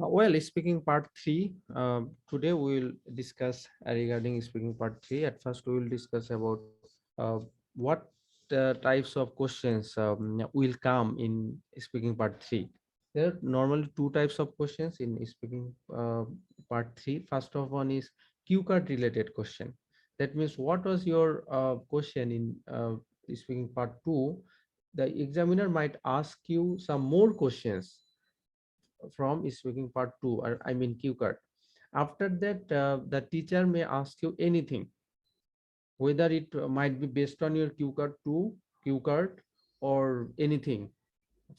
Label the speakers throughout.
Speaker 1: Well, speaking part three. Today we will discuss regarding speaking part three. At first, we will discuss about what types of questions will come in speaking part three. There are normally two types of questions in speaking part three. First of one is cue card related question. That means what was your question in speaking part two? The examiner might ask you some more questions from speaking part 2, or I mean cue card. After that, the teacher may ask you anything, whether it might be based on your cue card 2, cue card, or anything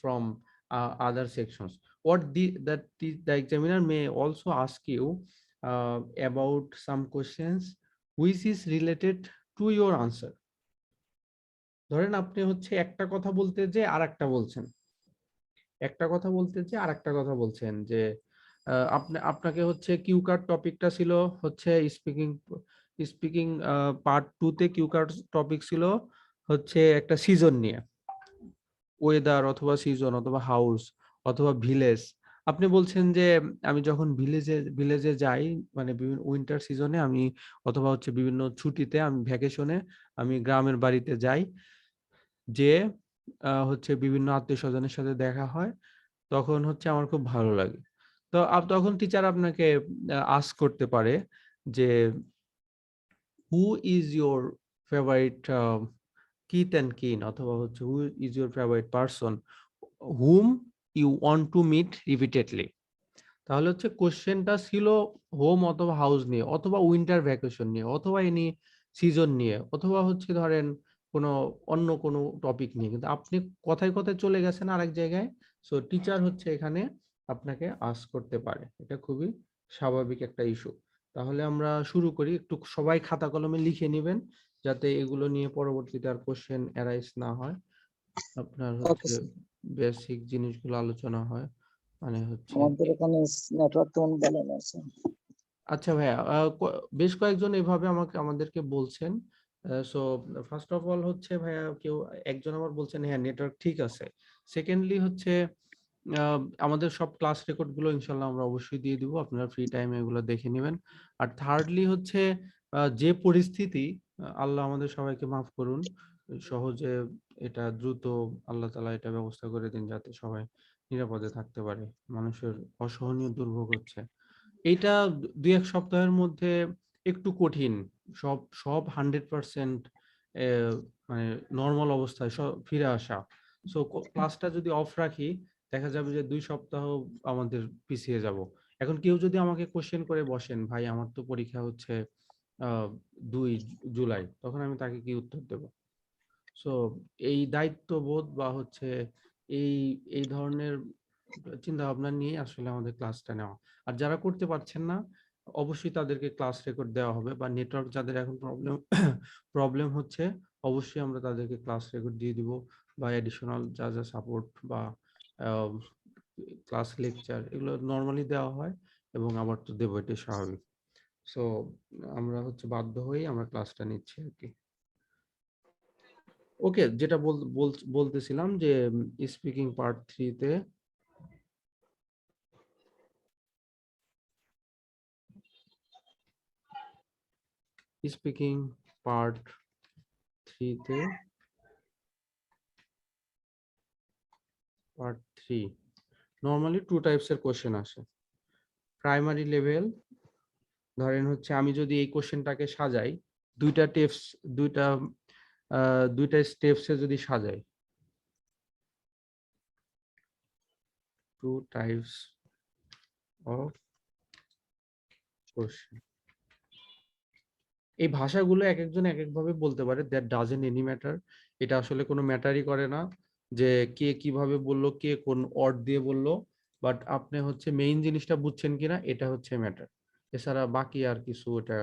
Speaker 1: from other sections. What the examiner may also ask you about some questions which is related to your answer. ধরেন আপনি হচ্ছে একটা কথা বলতে যে আরেকটা বলছেন, একটা কথা বলতে যে আরেকটা কথা বলছেন, যে আপনাকে হচ্ছে কিউ কার্ড টপিকটা ছিল হচ্ছে স্পিকিং স্পিকিং পার্ট 2 তে কিউ কার্ড টপিক ছিল হচ্ছে একটা সিজন নিয়ে, ওয়েদার অথবা সিজন অথবা হাউস অথবা ভিলেজ। আপনি বলছেন যে আমি যখন ভিলেজে যাই, মানে বিভিন্ন উইন্টার সিজনে আমি, অথবা হচ্ছে বিভিন্ন ছুটিতে আমি ভ্যাকেশনে আমি গ্রামের বাড়িতে যাই, যে হচ্ছে বিভিন্ন আত্মীয় স্বজনের সাথে দেখা হয়, তখন হচ্ছে আমার খুব ভালো লাগে। তো তখন টিচার আপনাকে আস্ক করতে পারে যে who is your favourite kith and kin, অথবা হচ্ছে who is your favourite person whom you want to meet repeatedly. তাহলে হচ্ছে কোশ্চেনটা ছিল হোম অথবা হাউস নিয়ে, অথবা উইন্টার ভ্যাকেশন নিয়ে, অথবা এনি সিজন নিয়ে, অথবা হচ্ছে ধরেন কোনো অন্য কোনো টপিক নিয়ে, কিন্তু আপনি কথায় কথায় চলে গেছেন আরেক জায়গায়। সো টিচার হচ্ছে এখানে আপনাকে আস্ক করতে পারে, এটা খুবই স্বাভাবিক একটা ইস্যু। তাহলে আমরা শুরু করি, একটু সবাই খাতা কলমে লিখে নেবেন, যাতে এগুলো নিয়ে পরবর্তীতে আর কোশ্চেন অ্যারাইজ না হয়। আপনার
Speaker 2: ওকে
Speaker 1: হচ্ছে
Speaker 2: স্যার,
Speaker 1: বেসিক জিনিসগুলো আলোচনা হয়, মানে হচ্ছে।
Speaker 2: আমাদের এখানে নেটওয়ার্ক তেমন ভালো না স্যার।
Speaker 1: আচ্ছা ভাইয়া, বেশ কয়েকজন এভাবে আমাদেরকে বলছেন। সো ফার্স্ট অফ অল হচ্ছে ভাইয়া, কেউ একজন আমার বলছেন হ্যাঁ নেটওয়ার্ক ঠিক আছে। সেকেন্ডলি হচ্ছে আমাদের সব ক্লাস রেকর্ড গুলো ইনশাল্লাহ আমরা অবশ্যই দিয়ে দিব, আপনারা ফ্রি টাইমে এগুলো দেখে নেবেন। আর থার্ডলি হচ্ছে যে পরিস্থিতি, আল্লাহ আমাদের সবাইকে মাফ করুন, সহজে এটা দ্রুত আল্লাহ তাআলা এটা ব্যবস্থা করে দিন যাতে সবাই নিরাপদে থাকতে পারে। মানুষের অসহনীয় দুর্ভোগ হচ্ছে এইটা, দুই এক সপ্তাহের মধ্যে একটু কঠিন সব সব 100% মানে নর্মাল অবস্থায় সব ফিরে আসা। সো ক্লাসটা যদি অফ রাখি, দেখা যাবে যে 2 সপ্তাহ আমাদের পিছিয়ে যাব। এখন কেউ যদি আমাকে কোশ্চেন করে বসেন, ভাই আমার তো পরীক্ষা হচ্ছে 2 জুলাই, তখন আমি তাকে কি উত্তর দেব? সো এই দায়িত্ববোধ বা হচ্ছে এই এই ধরনের চিন্তা ভাবনা নিয়ে আসলে আমাদের ক্লাসটা নেওয়া। আর যারা করতে পারছেন না, অবশ্যই তাদেরকে ক্লাস রেকর্ড দেওয়া হবে, বা নেটওয়ার্ক যাদের এখন প্রবলেম প্রবলেম হচ্ছে, অবশ্যই আমরা তাদেরকে ক্লাস রেকর্ড দিয়ে দিব, বা এডিশনাল যা যা সাপোর্ট বা ক্লাস লেকচার এগুলো নর্মালি দেওয়া হয়, এবং আবার তো দেবো, এটা স্বাভাবিক। সো আমরা হচ্ছে বাধ্য হয়েই আমরা ক্লাসটা নিচ্ছি আর কি। ওকে, যেটা বলতেছিলাম যে স্পিকিং পার্ট 3 তে স্পিকিং পার্ট 3 তে পার্ট 3 নরমালি টু টাইপস এর কোশ্চেন আসে। প্রাইমারি লেভেল, ধরেন হচ্ছে আমি যদি এই কোশ্চেনটাকে সাজাই, দুইটা টেপস দুইটা দুইটা স্টেপসে যদি সাজাই, টু টাইপস অফ কোশ্চেন। এই ভাষাগুলো এক একজন এক একভাবে বলতে পারে, দ্যাট ডাজেন্ট এনি ম্যাটার। এটা আসলে কোনো ম্যাটারই করে না যে কে কিভাবে বললো, কে কোন ওয়ার্ড দিয়ে বললো, বাট আপনি হচ্ছে মেইন জিনিসটা বুঝছেন কিনা, এটা হচ্ছে ম্যাটার। এছাড়া বাকি আর কিছু এটা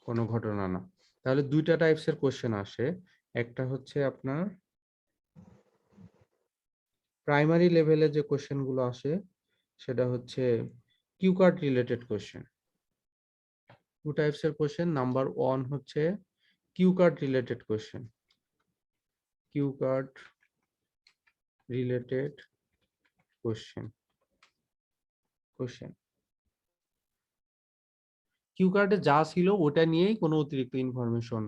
Speaker 1: কোনো ঘটনা না। তাহলে দুইটা টাইপস এর কোশ্চেন আসে। একটা হচ্ছে আপনার প্রাইমারি লেভেলে যে কোশ্চেন গুলো আসে, সেটা হচ্ছে cue card related question. Two types এর কোশ্চেন, নাম্বার ওয়ান হচ্ছে cue card related question. Cue card related question. কিউ কার্ডে যা ছিল ওটা নিয়েই কোনো অতিরিক্ত ইনফরমেশন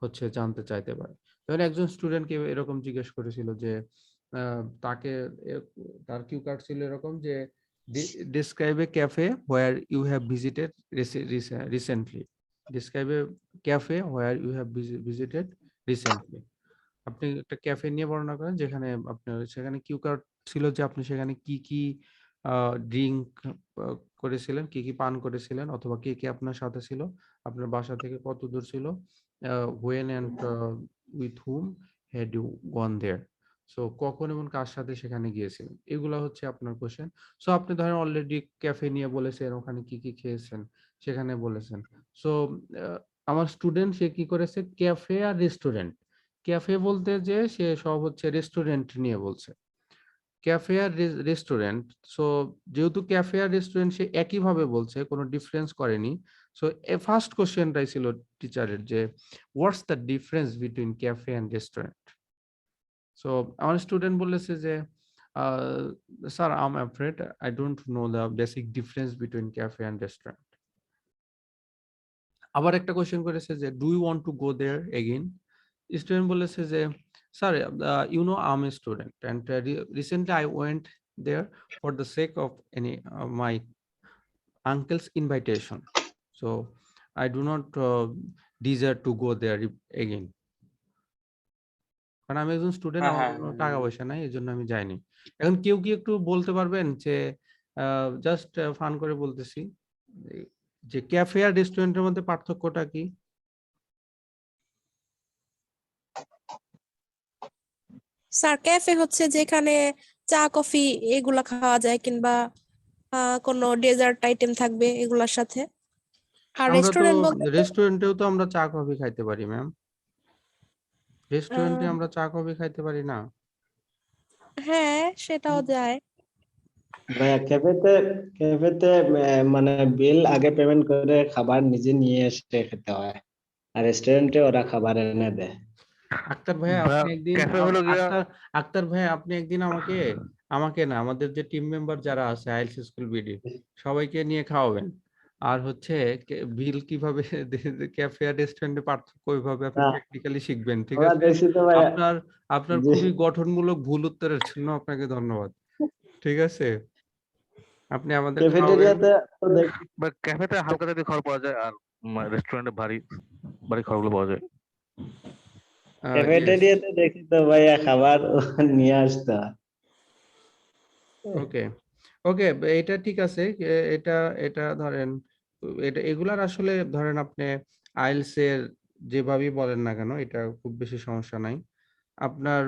Speaker 1: হচ্ছে জানতে চাইতে পারে। যেমন একজন স্টুডেন্টকে এরকম জিজ্ঞেস করেছিল যে তাকে তার কিউ কার্ড ছিল এরকম যে describe a cafe where you have visited recently. Describe a cafe where you have visited recently. আপনি একটা ক্যাফে নিয়ে বর্ণনা করেন যেখানে আপনার সেখানে কিউ কার্ড ছিল যে আপনি সেখানে কি কি ড্রিঙ্ক করেছিলেন, কি কি পান করেছিলেন, অথবা কে কে আপনার সাথে ছিল, আপনার বাসা থেকে কত দূর ছিল, when and with whom had you gone there. So কখন এবং কার সাথে সেখানে গিয়েছিলেন, এগুলা হচ্ছে আপনার কোশ্চেন। সো আপনি ধরেন অলরেডি ক্যাফে নিয়ে বলেছেন, ওখানে কি কি খেয়েছেন সেখানে বলেছেন। সো আমার স্টুডেন্ট সে কি করেছে, ক্যাফে আর রেস্টুরেন্ট, ক্যাফে বলতে যে সে সব হচ্ছে রেস্টুরেন্ট নিয়ে বলছে, ক্যাফে আর রেস্টুরেন্ট। সো যেহেতু ক্যাফে আর রেস্টুরেন্ট সে একইভাবে বলছে, কোনো ডিফারেন্স করেনি। সো ফার্স্ট কোশ্চেনটাই ছিল টিচারের যে what's the difference between cafe and restaurant. So আমার স্টুডেন্ট বলেছে যে sir I am afraid I don't know the basic difference between cafe and restaurant. আবার একটা কোশ্চেন করেছে যে do you want to go there again. Student বলেছে যে sir you know I am a student and recently I went there for the sake of any my uncle's invitation, so I do not desire to go there again. কারণ আমি একজন student,
Speaker 3: হ্যাঁ
Speaker 1: আমার
Speaker 3: হ্যাঁ
Speaker 1: কোনো টাকা পয়সা নাই, এই জন্য আমি যাইনি। এখন কেউ কি একটু বলতে পারবেন যে জাস্ট ফান করে বলতেছি যে ক্যাফে আর রেস্টুরেন্টের মধ্যে পার্থক্যটা কি?
Speaker 4: স্যার ক্যাফে হচ্ছে যেখানে চা কফি এগুলা খাওয়া যায়, কিংবা কোনো ডেজার্ট আইটেম থাকবে এগুলার সাথে। আর
Speaker 1: আমরা তো
Speaker 4: রেস্টুরেন্ট বলতে
Speaker 1: রেস্টুরেন্টেও তো আমরা চা কফি খাইতে পারি ম্যাম, রেস্টুরেন্টে
Speaker 4: আহ,
Speaker 1: আমরা চা কফি খাইতে পারি না?
Speaker 4: হ্যাঁ সেটাও যায়।
Speaker 3: ভাইয়া ক্যাফেতে মানে বিল আগে পেমেন্ট করে খাবার নিজে নিয়ে এসে খেতে হয়, আর রেস্টুরেন্টে ওরা খাবার এনে দেয়।
Speaker 1: আক্তার ভাইয়া আপনি একদিন আক্তার ভাইয়া আপনি একদিন আমাকে আমাকে না, আমাদের যে টিম মেম্বার যারা আছে আইএলস স্কুল বিডি সবাইকে নিয়ে খাওয়াবেন। আর হচ্ছে বিল কিভাবে ক্যাফে আর রেস্টুরেন্টে পার্থক্য ওইভাবে আপনি
Speaker 3: না,
Speaker 1: প্র্যাকটিক্যালি শিখবেন, ঠিক
Speaker 3: ওরা
Speaker 1: আছে?
Speaker 3: দেখছি তো ভাইয়া
Speaker 1: আপনার আপনার
Speaker 3: যে
Speaker 1: খুবই গঠনমূলক ভুল উত্তরের জন্য আপনাকে ধন্যবাদ, ঠিক আছে? আপনি আমাদের খাওয়াবেন।
Speaker 3: ক্যাফেটেরিয়াতে তো দেখছি
Speaker 5: বা ক্যাফেতে হালকা জাতীয় খাবার পাওয়া যায়, আর রেস্টুরেন্টে ভারী ভারী খাবারগুলো পাওয়া যায়।
Speaker 1: ইয়েস,
Speaker 3: ক্যাফেটেরিয়াতে দেখি তো ভাইয়া খাবার নিয়ে আসতে হয়।
Speaker 1: ওকে ওকে, এটা ঠিক আছে। এটা এটা ধরেন এটা এগুলার আসলে ধরেন আপনি আইএলস এর যেভাবেই বলেন না কেন এটা খুব বেশি সমস্যা নাই। আপনার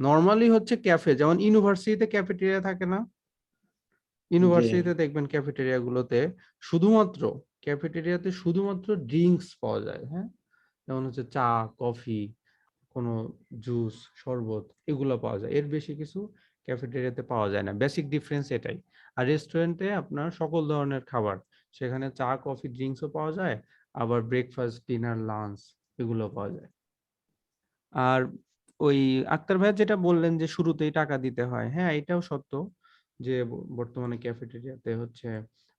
Speaker 1: নরমালি হচ্ছে ক্যাফে, যেমন ইউনিভার্সিটিতে ক্যাফেটেরিয়া থাকে না,
Speaker 3: জি
Speaker 1: ইউনিভার্সিটিতে দেখবেন ক্যাফেটেরিয়া গুলোতে শুধুমাত্র ক্যাফেটেরিয়াতে শুধুমাত্র ড্রিঙ্কস পাওয়া যায়, হ্যাঁ, যেমন হচ্ছে চা, কফি, কোনো জুস, শরবত, এগুলো পাওয়া যায়, এর বেশি কিছু ক্যাফেটেরিয়াতে পাওয়া যায় না। বেসিক ডিফারেন্স এটাই। আর রেস্টুরেন্টে আপনার সকল ধরনের খাবার, সেখানে চা, কফি, ড্রিঙ্কসও পাওয়া যায়, আবার ব্রেকফাস্ট, ডিনার, লাঞ্চ এগুলো পাওয়া যায়। আর ওই আক্তার ভাই যেটা বললেন যে শুরুতেই টাকা দিতে হয়, হ্যাঁ এটাও সত্য যে বর্তমানে ক্যাফেটেরিয়াতে হচ্ছে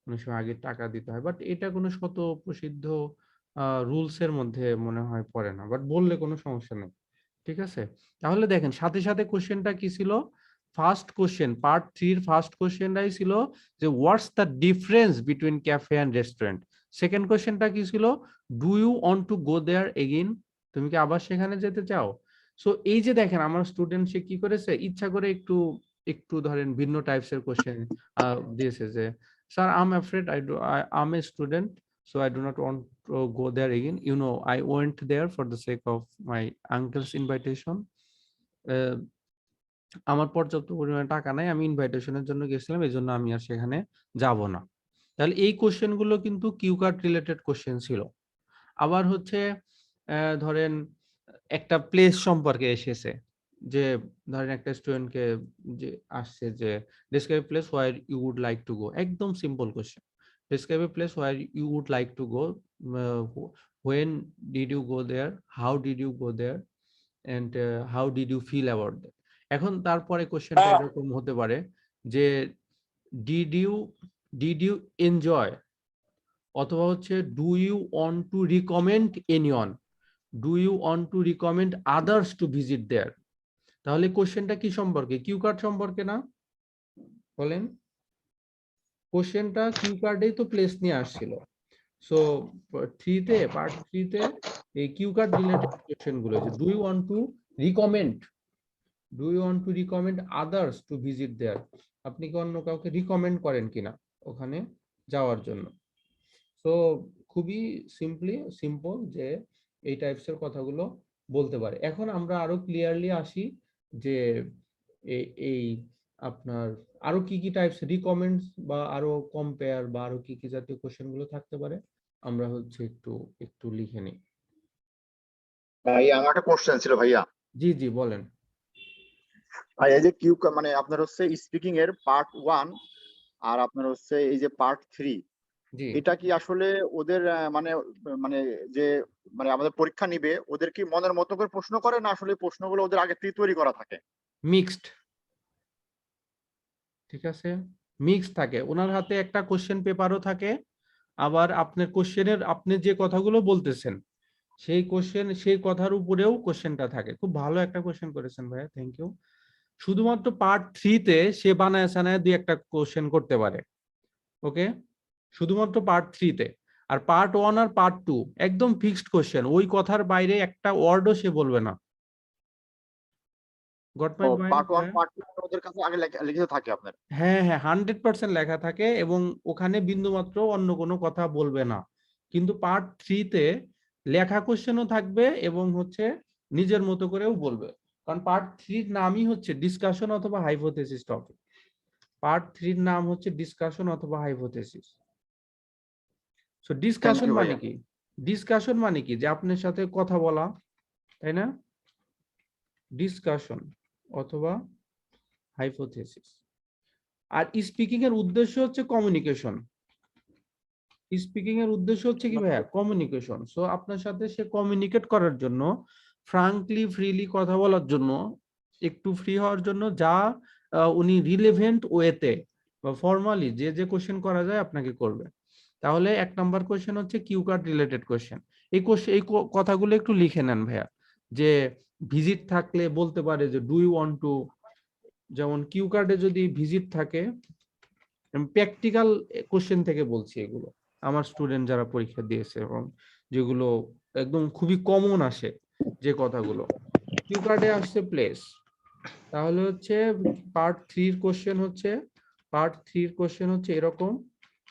Speaker 1: অনেক সময় আগে টাকা দিতে হয়, বাট এটা কোনো শত প্রসিদ্ধ রুলস এর মধ্যে মনে হয় পড়ে না, বাট বললে কোনো সমস্যা নেই, ঠিক আছে? তাহলে দেখেন সাথে সাথে কোশ্চেনটা কি ছিল, ফার্স্ট কোশ্চেন পার্ট 3 এর ফার্স্ট কোশ্চেনটাই ছিল যে what's the difference between cafe and restaurant. Second কোশ্চেনটা কি ছিল, do you want to go there again, তুমি কি আবার সেখানে যেতে চাও? সো এই যে দেখেন আমার স্টুডেন্ট সে কি করেছে, ইচ্ছা করে একটু একটু ধরেন ভিন্ন টাইপস এর কোশ্চেন দিয়েছে যে sir I am afraid I am a student, so I do not want to go there again. You know, I went there for the sake of my uncle's invitation. আমার পর্যাপ্ত পরিমাণে টাকা নাই, আমি ইনভাইটেশনের জন্য গেছিলাম, এই জন্য আমি আর সেখানে যাব না। তাহলে এই কোশ্চেন গুলো কিন্তু কিউ কার্ড রিলেটেড কোশ্চেন ছিল। আবার হচ্ছে ধরেন একটা প্লেস সম্পর্কে এসেছে, যে ধরেন একটা স্টুডেন্টকে যে আসছে যে describe place where you would like to go, একদম simple question, describe a place where you would like to go, when did you go there, how did you go there, and how did you feel about that. এখন তারপরে কোশ্চেনটা এরকম হতে পারে যে did you did you enjoy অথবা হচ্ছে do you want to recommend anyone, do you want to recommend others to visit দেয়ার। তাহলে কোশ্চেনটা কি সম্পর্কে? কিউ কার্ড সম্পর্কে না? বলেন, কোশ্চেনটা কিউ কার্ডেই তো প্লেস নিয়ে আসছিল। সো থ্রিতে, পার্ট থ্রিতে এই কিউ কার্ড রিলেটেড কোশ্চেন গুলো, do you want to recommend, do you want to recommend others to visit there, আপনি কি অন্য কাউকে রিকমেন্ড করেন কিনা ওখানে যাওয়ার জন্য। সো খুবই সিম্পল যে এই টাইপসের কথাগুলো বলতে পারে। এখন আমরা আরো ক্লিয়ারলি আসি যে এই আপনার আরো কি কি টাইপস রিকমেন্ডস বা আরো কম্পেয়ার বা আরো কি কি জাতীয় কোশ্চেন গুলো থাকতে পারে, আমরা হচ্ছে একটু একটু লিখে নিই।
Speaker 6: ভাইয়া আমার একটা কোশ্চেন ছিল ভাইয়া।
Speaker 1: জি জি বলেন।
Speaker 6: ভাই এই যে মানে আপনার হচ্ছে স্পিকিং এর পার্ট 1 আর আপনার হচ্ছে এই যে পার্ট 3,
Speaker 1: জি,
Speaker 6: এটা কি আসলে ওদের মানে মানে যে মানে আমাদের পরীক্ষা নিবে ওদের কি মনের মতো করে প্রশ্ন করে, না আসলে প্রশ্নগুলো ওদের আগে থেকে তৈরি করা থাকে?
Speaker 1: মিক্সড, ঠিক আছে, মিক্স থাকে। ওনার হাতে একটা কোশ্চেন পেপারও থাকে, আবার আপনার কোশ্চেনের আপনি যে কথাগুলো বলতেছেন সেই কোশ্চেন সেই কথার উপরেও কোশ্চেনটা থাকে। খুব ভালো একটা কোশ্চেন করেছেন ভাইয়া, থ্যাংক ইউ। শুধুমাত্র পার্ট থ্রিতে সে বানায় সানায় দুই একটা কোশ্চেন করতে পারে, ওকে, শুধুমাত্র পার্ট থ্রিতে। আর পার্ট 1 আর পার্ট 2 একদম ফিক্সড কোশ্চেন, ওই কথার বাইরে একটা ওয়ার্ডও সে বলবে না। Got my point?
Speaker 6: Part 1 part 2 ওদের কাছে আগে লিখিত থাকে আপনার?
Speaker 1: হ্যাঁ হ্যাঁ, 100% লেখা থাকে এবং ওখানে বিন্দুমাত্র অন্য কোনো কথা বলবে না। কিন্তু পার্ট থ্রিতে লেখা কোশ্চেনও থাকবে এবং হচ্ছে নিজের মতো করেও বলবে। কারণ পার্ট থ্রির নামই হচ্ছে ডিসকাশন অথবা হাইপোথেসিস টপিক। পার্ট থ্রির নাম হচ্ছে ডিসকাশন অথবা হাইপোথেসিস। সো ডিসকাশন
Speaker 6: you,
Speaker 1: মানে
Speaker 6: ভাইয়া।
Speaker 1: কি? ডিসকাশন মানে কি? যে আপনার সাথে কথা বলা, তাই না? ডিসকাশন অথবা হাইপোথেসিস। আর স্পিকিং এর উদ্দেশ্য হচ্ছে কমিউনিকেশন। স্পিকিং এর উদ্দেশ্য হচ্ছে কি ভাইয়া? কমিউনিকেশন। সো আপনার সাথে সে কমিউনিকেট করার জন্য, ফ্রাঙ্কলি ফ্রিলি কথা বলার জন্য, একটু ফ্রি হওয়ার জন্য যা উনি রিলেভেন্ট ওয়েতে বা ফর্মালি যে যে কোশ্চেন করা যায় আপনাকে করবে। তাহলে 1 নাম্বার কোশ্চেন হচ্ছে কিউ কার্ড রিলেটেড কোশ্চেন। এই কোশ্চেন এই কথাগুলো একটু লিখে নেন ভাইয়া, যে ভিজিট থাকলে বলতে পারে যে ডু ইউ ওয়ান্ট টু, যেমন কিউ কার্ডে যদি ভিজিট থাকে, প্র্যাকটিক্যাল কোশ্চেন থেকে বলছি এগুলো, আমার স্টুডেন্ট যারা পরীক্ষা দিয়েছে এবং যেগুলো একদম খুবই কমন আসে যে কথাগুলো। কিউ কার্ডে আসছে প্লেস, তাহলে হচ্ছে পার্ট থ্রির কোশ্চেন হচ্ছে এরকম,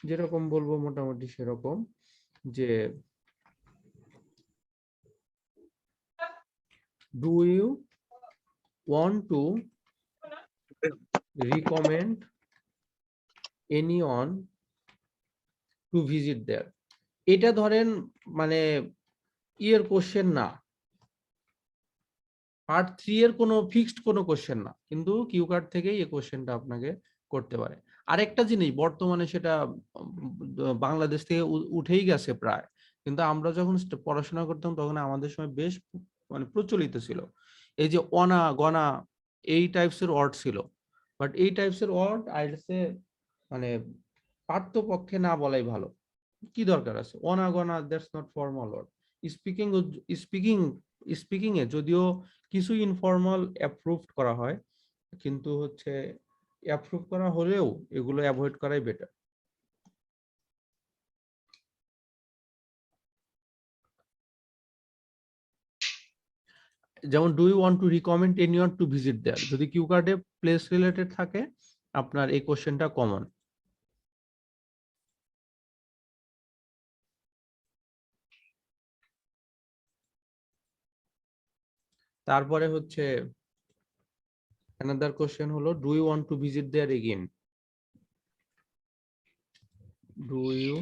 Speaker 1: যেরকম বলবো মোটামুটি সেরকম, যে do you want to recommend anyone to visit there. এটা ধরেন মানে ইয়ের কোশ্চেন না, পার্ট 3 এর কোনো ফিক্সড কোনো কোশ্চেন না, কিন্তু কিউ কার্ড থেকেই এই কোশ্চেনটা আপনাকে করতে পারে। আরেকটা জিনিস বর্তমানে সেটা বাংলাদেশ থেকে উঠেই গেছে প্রায়, কিন্তু আমরা যখন পড়াশোনা করতাম তখন আমাদের সময় বেশ মানে প্রচলিত ছিল, এই যে অনা গনা এই টাইপসের ওয়ার্ড ছিল। বাট এই টাইপসের ওয়ার্ড আইএলটিএসে মানে পাঠ্যপক্ষে না বলাই ভালো। কি দরকার আছে wanna gonna? That's not formal word. Speaking speaking speaking এ যদিও কিছু ইনফর্মাল অ্যাপ্রুভড করা হয়, কিন্তু হচ্ছে অ্যাপ্রুভ করা হলেও এগুলো অ্যাভয়েড করাই বেটার। যেমন do you want to recommend anyone to visit there, যদি কিউ কার্ডে প্লেস রিলেটেড থাকে আপনার এই কোশ্চেনটা কমন। তারপরে হচ্ছে another question হলো do you want to visit there again, do you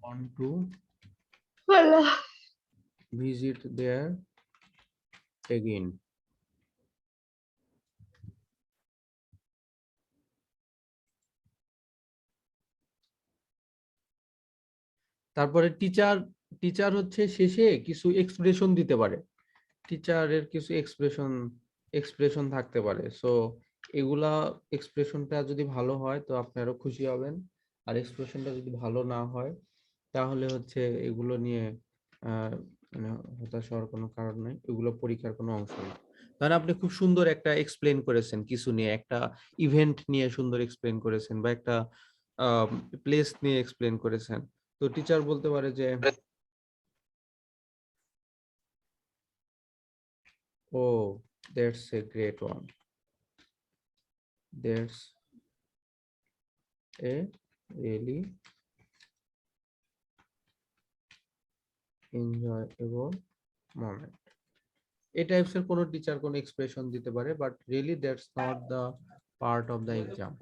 Speaker 1: want to visit there again? তারপরে টিচার হচ্ছে শেষে কিছু এক্সপ্রেশন দিতে পারে, টিচারের কিছু এক্সপ্রেশন থাকতে পারে। সো এগুলা এক্সপ্রেশনটা যদি ভালো হয় তো আপনি আরো খুশি হবেন, আর এক্সপ্রেশনটা যদি ভালো না হয় তাহলে হচ্ছে এগুলো নিয়ে মানে হতাশ হওয়ার কোনো কারণ নাই, এগুলো পরীক্ষার কোনো অংশ না। কারণ আপনি খুব সুন্দর একটা এক্সপ্লেন করেছেন, কিছু নিয়ে একটা ইভেন্ট নিয়ে সুন্দর এক্সপ্লেন করেছেন, বা একটা প্লেস নিয়ে এক্সপ্লেন করেছেন। তো টিচার বলতে পারে যে oh that's a great one, that's a really enjoyable moment. এই টাইপস এর কোনো টিচার কোনো এক্সপ্রেশন দিতে পারে, but really that's not the part of the exam.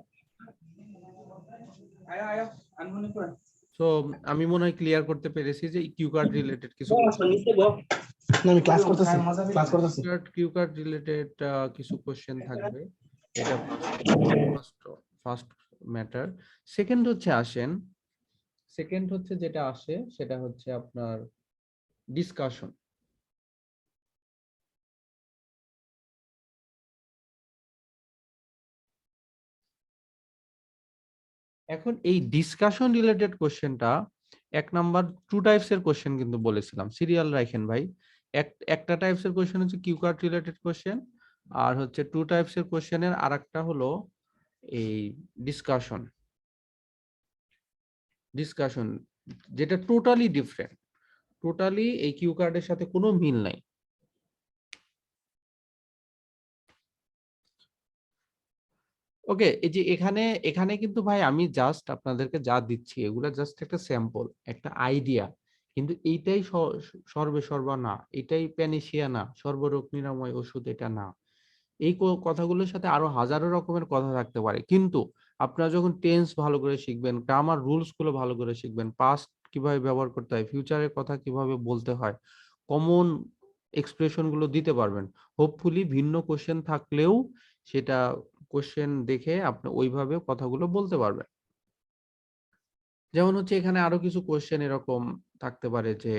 Speaker 1: So আমি মনে হয় ক্লিয়ার করতে পেরেছি যে কিউ কার্ড রিলেটেড কিছু
Speaker 7: আমি ক্লাস করতেছি।
Speaker 1: কিউ কার্ড রিলেটেড কিছু কোশ্চেন থাকবে, এটা ফার্স্ট ম্যাটার। সেকেন্ড হচ্ছে যেটা আসে সেটা হচ্ছে আপনার ডিসকাশন। এখন এই ডিসকাশন রিলেটেড কোশ্চেনটা 1 নাম্বার 2 টাইপস এর কোশ্চেন কিন্তু বলেছিলাম, সিরিয়াল রাখেন ভাই। একটা টাইপস এর কোশ্চেন হচ্ছে কিউ কার্ড রিলেটেড কোশ্চেন, আর হচ্ছে 2 টাইপস এর কোশ্চেনের আরেকটা হলো এই ডিসকাশন যেটা টোটালি ডিফারেন্ট, টোটালি এই কিউ কার্ডের সাথে কোনো মিল নাই। ওকে, এই যে এখানে কিন্তু ভাই আমি জাস্ট আপনাদেরকে যা দিচ্ছি এগুলা জাস্ট একটা স্যাম্পল, একটা আইডিয়া, কিন্তু এইটাই সর্বা না, এটাই প্যানিসিয়া না, সর্বরোগ নিরাময় ওষুধ এটা না। এই কথাগুলোর সাথে আরো হাজারো রকমের কথা থাকতে পারে, কিন্তু আপনারা যখন টেন্স ভালো করে শিখবেন, গ্রামার রুলস গুলো ভালো করে শিখবেন, পাস্ট কিভাবে ব্যবহার করতে হয়, ফিউচারের কথা কিভাবে বলতে হয়, কমন এক্সপ্রেশন গুলো দিতে পারবেন। হোপফুলি ভিন্ন কোশ্চেন থাকলেও সেটা কোশ্চেন দেখে আপনি ওইভাবে কথাগুলো বলতে পারবেন। যেমন হচ্ছে এখানে আরো কিছু কোশ্চেন এরকম থাকতে পারে যে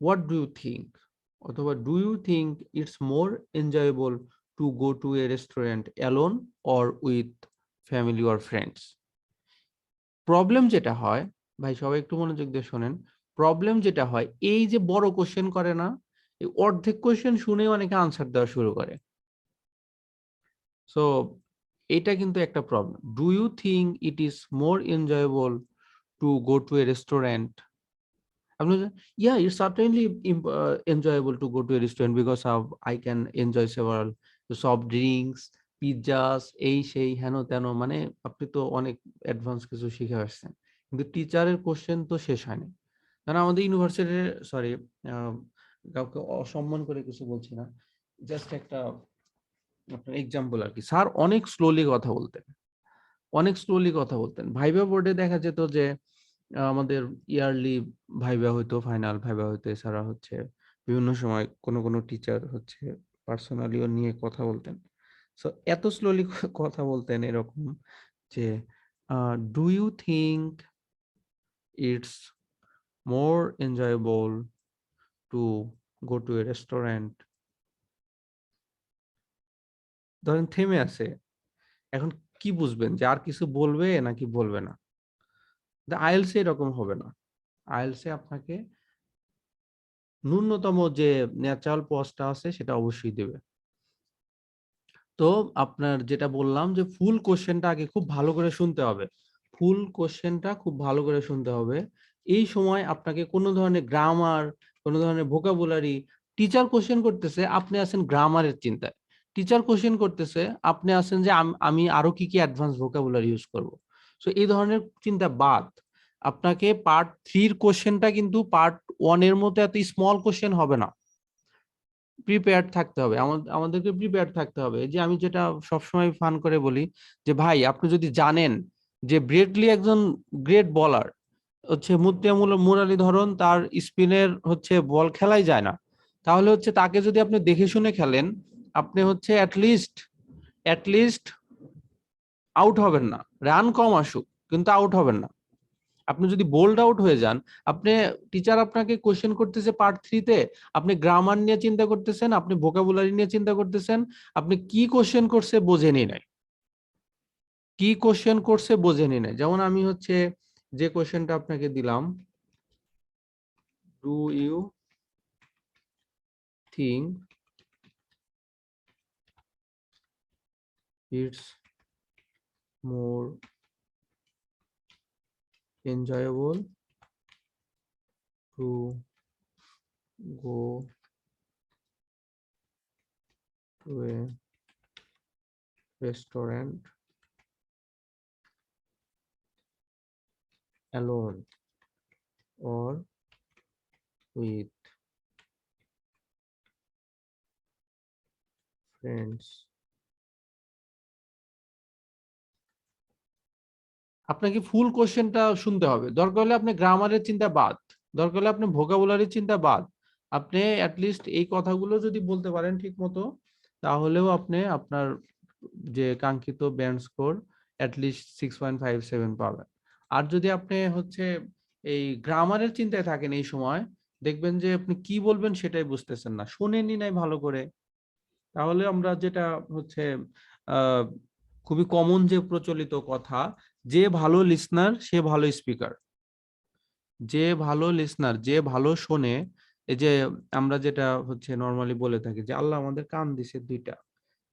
Speaker 1: হোয়াট ডু ইউ থিঙ্ক, অথবা do you think it's more enjoyable to go to a restaurant alone or with family or friends. Problem যেটা হয় ভাই, সবাই একটু মনোযোগ দিয়ে শোনেন, প্রবলেম যেটা হয় এই যে বড় কোশ্চেন করে না, এই অর্ধেক কোশ্চেন শুনেই অনেকে আনসার দেওয়া শুরু করে। সো এটা কিন্তু একটা problem. Do you think it is more enjoyable to go to a restaurant? Yeah, it's certainly enjoyable to go to a restaurant because I can enjoy several soft drinks, pizzas, এই সেই হেন তেন, মানে আপনি তো অনেক অ্যাডভান্স কিছু শিখে আসছেন, কিন্তু টিচারের কোশ্চেন তো শেষ হয়নি। কারণ আমাদের ইউনিভার্সিটির, সরি কাউকে অসম্মান করে কিছু বলছি না, জাস্ট একটা আপনার এক্সাম্পল আর কি। স্যার অনেক স্লোলি কথা বলতেন, ভাইভা বোর্ডে দেখা যেত যে আমাদের ইয়ারলি ভাইভা হইতো, ফাইনাল ভাইভা হইতো, এছাড়া হচ্ছে বিভিন্ন সময় কোনো টিচার হচ্ছে পার্সোনালিও নিয়ে কথা বলতেন। সো এত স্লোলি কথা বলতেন এরকম যে do you think it's more enjoyable to go to a restaurant, ধরেন থেমে আছে, এখন কি বুঝবেন যে আর কিছু বলবে নাকি বলবে না? আইএলসে এরকম হবে না, আইএলসে আপনাকে ন্যূনতম যে ন্যাচারাল পজটা আছে সেটা অবশ্যই দেবে। তো আপনার যেটা বললাম যে ফুল কোশ্চেনটা আগে খুব ভালো করে শুনতে হবে, এই সময় আপনাকে কোনো ধরনের গ্রামার, কোনো ধরনের ভোকাবুলারি, টিচার কোশ্চেন করতেছে আপনি আছেন গ্রামারের চিন্তায়, টিচার কোশ্চেন করতেছে আপনি আছেন যে আমি আরো কি কি অ্যাডভান্স ভোকাবুলারি ইউজ করব। সো এই ধরনের চিন্তা বাদ, আপনাকে পার্ট 3 কোশ্চেনটা কিন্তু পার্ট 1 এর মতো এত স্মল কোশ্চেন হবে না, প্রিপেয়ার্ড থাকতে হবে, আমাদেরকে প্রিপেয়ার্ড থাকতে হবে। যে আমি যেটা সবসময় ফান করে বলি যে ভাই আপনি যদি জানেন যে ব্রেটলি একজন গ্রেট বলার, হচ্ছে মুরালীধরন তার স্পিনের হচ্ছে বল খেলাই যায় না, তাহলে হচ্ছে তাকে যদি আপনি দেখে শুনে খেলেন, আপনি হচ্ছে অ্যাটলিস্ট আউট হবেন না, রান কম আসুক কিন্তু আউট হবেন না। আপনি যদি বোল্ড আউট হয়ে যান, আপনি টিচার আপনাকে কোশ্চেন করতেছে পার্ট 3 তে, আপনি গ্রামার নিয়ে চিন্তা করতেছেন, আপনি ভোকাবুলারি নিয়ে চিন্তা করতেছেন, আপনি কি কোশ্চেন করছে বোঝেনই নাই। কি কোশ্চেন করছে বোঝেনি না। যেমন আমি হচ্ছে যে কোশ্চেনটা আপনাকে দিলাম, do you think it's more enjoyable to go to a restaurant alone or with friends? আপনাকে ফুল কোশ্চেনটা শুনতে হবে। দরকার হলে আপনি গ্রামারের চিন্তা বাদ, দরকার হলে আপনি ভোকাবুলারির চিন্তা বাদ, আপনি অ্যাটলিস্ট এই কথাগুলো যদি বলতে পারেন ঠিক মতো, তাহলেও আপনি আপনার যে কাঙ্ক্ষিত ব্যান্ড স্কোর অ্যাটলিস্ট 6.57 পাবেন। আর যদি আপনি হচ্ছে এই গ্রামারের চিন্তায় থাকেন এই সময়, দেখবেন যে আপনি কি বলবেন সেটাই বুঝতেছেন না, শোনেনই নাই ভালো করে। তাহলে আমরা যেটা হচ্ছে আহ খুবই কমন যে প্রচলিত কথা, যে ভালো লিসনার সে ভালো স্পিকার। যে ভালো লিসনার, যে ভালো শোনে, এই যে আমরা যেটা হচ্ছে নর্মালি বলে থাকি যে আল্লাহ আমাদের কান দিছে দুইটা,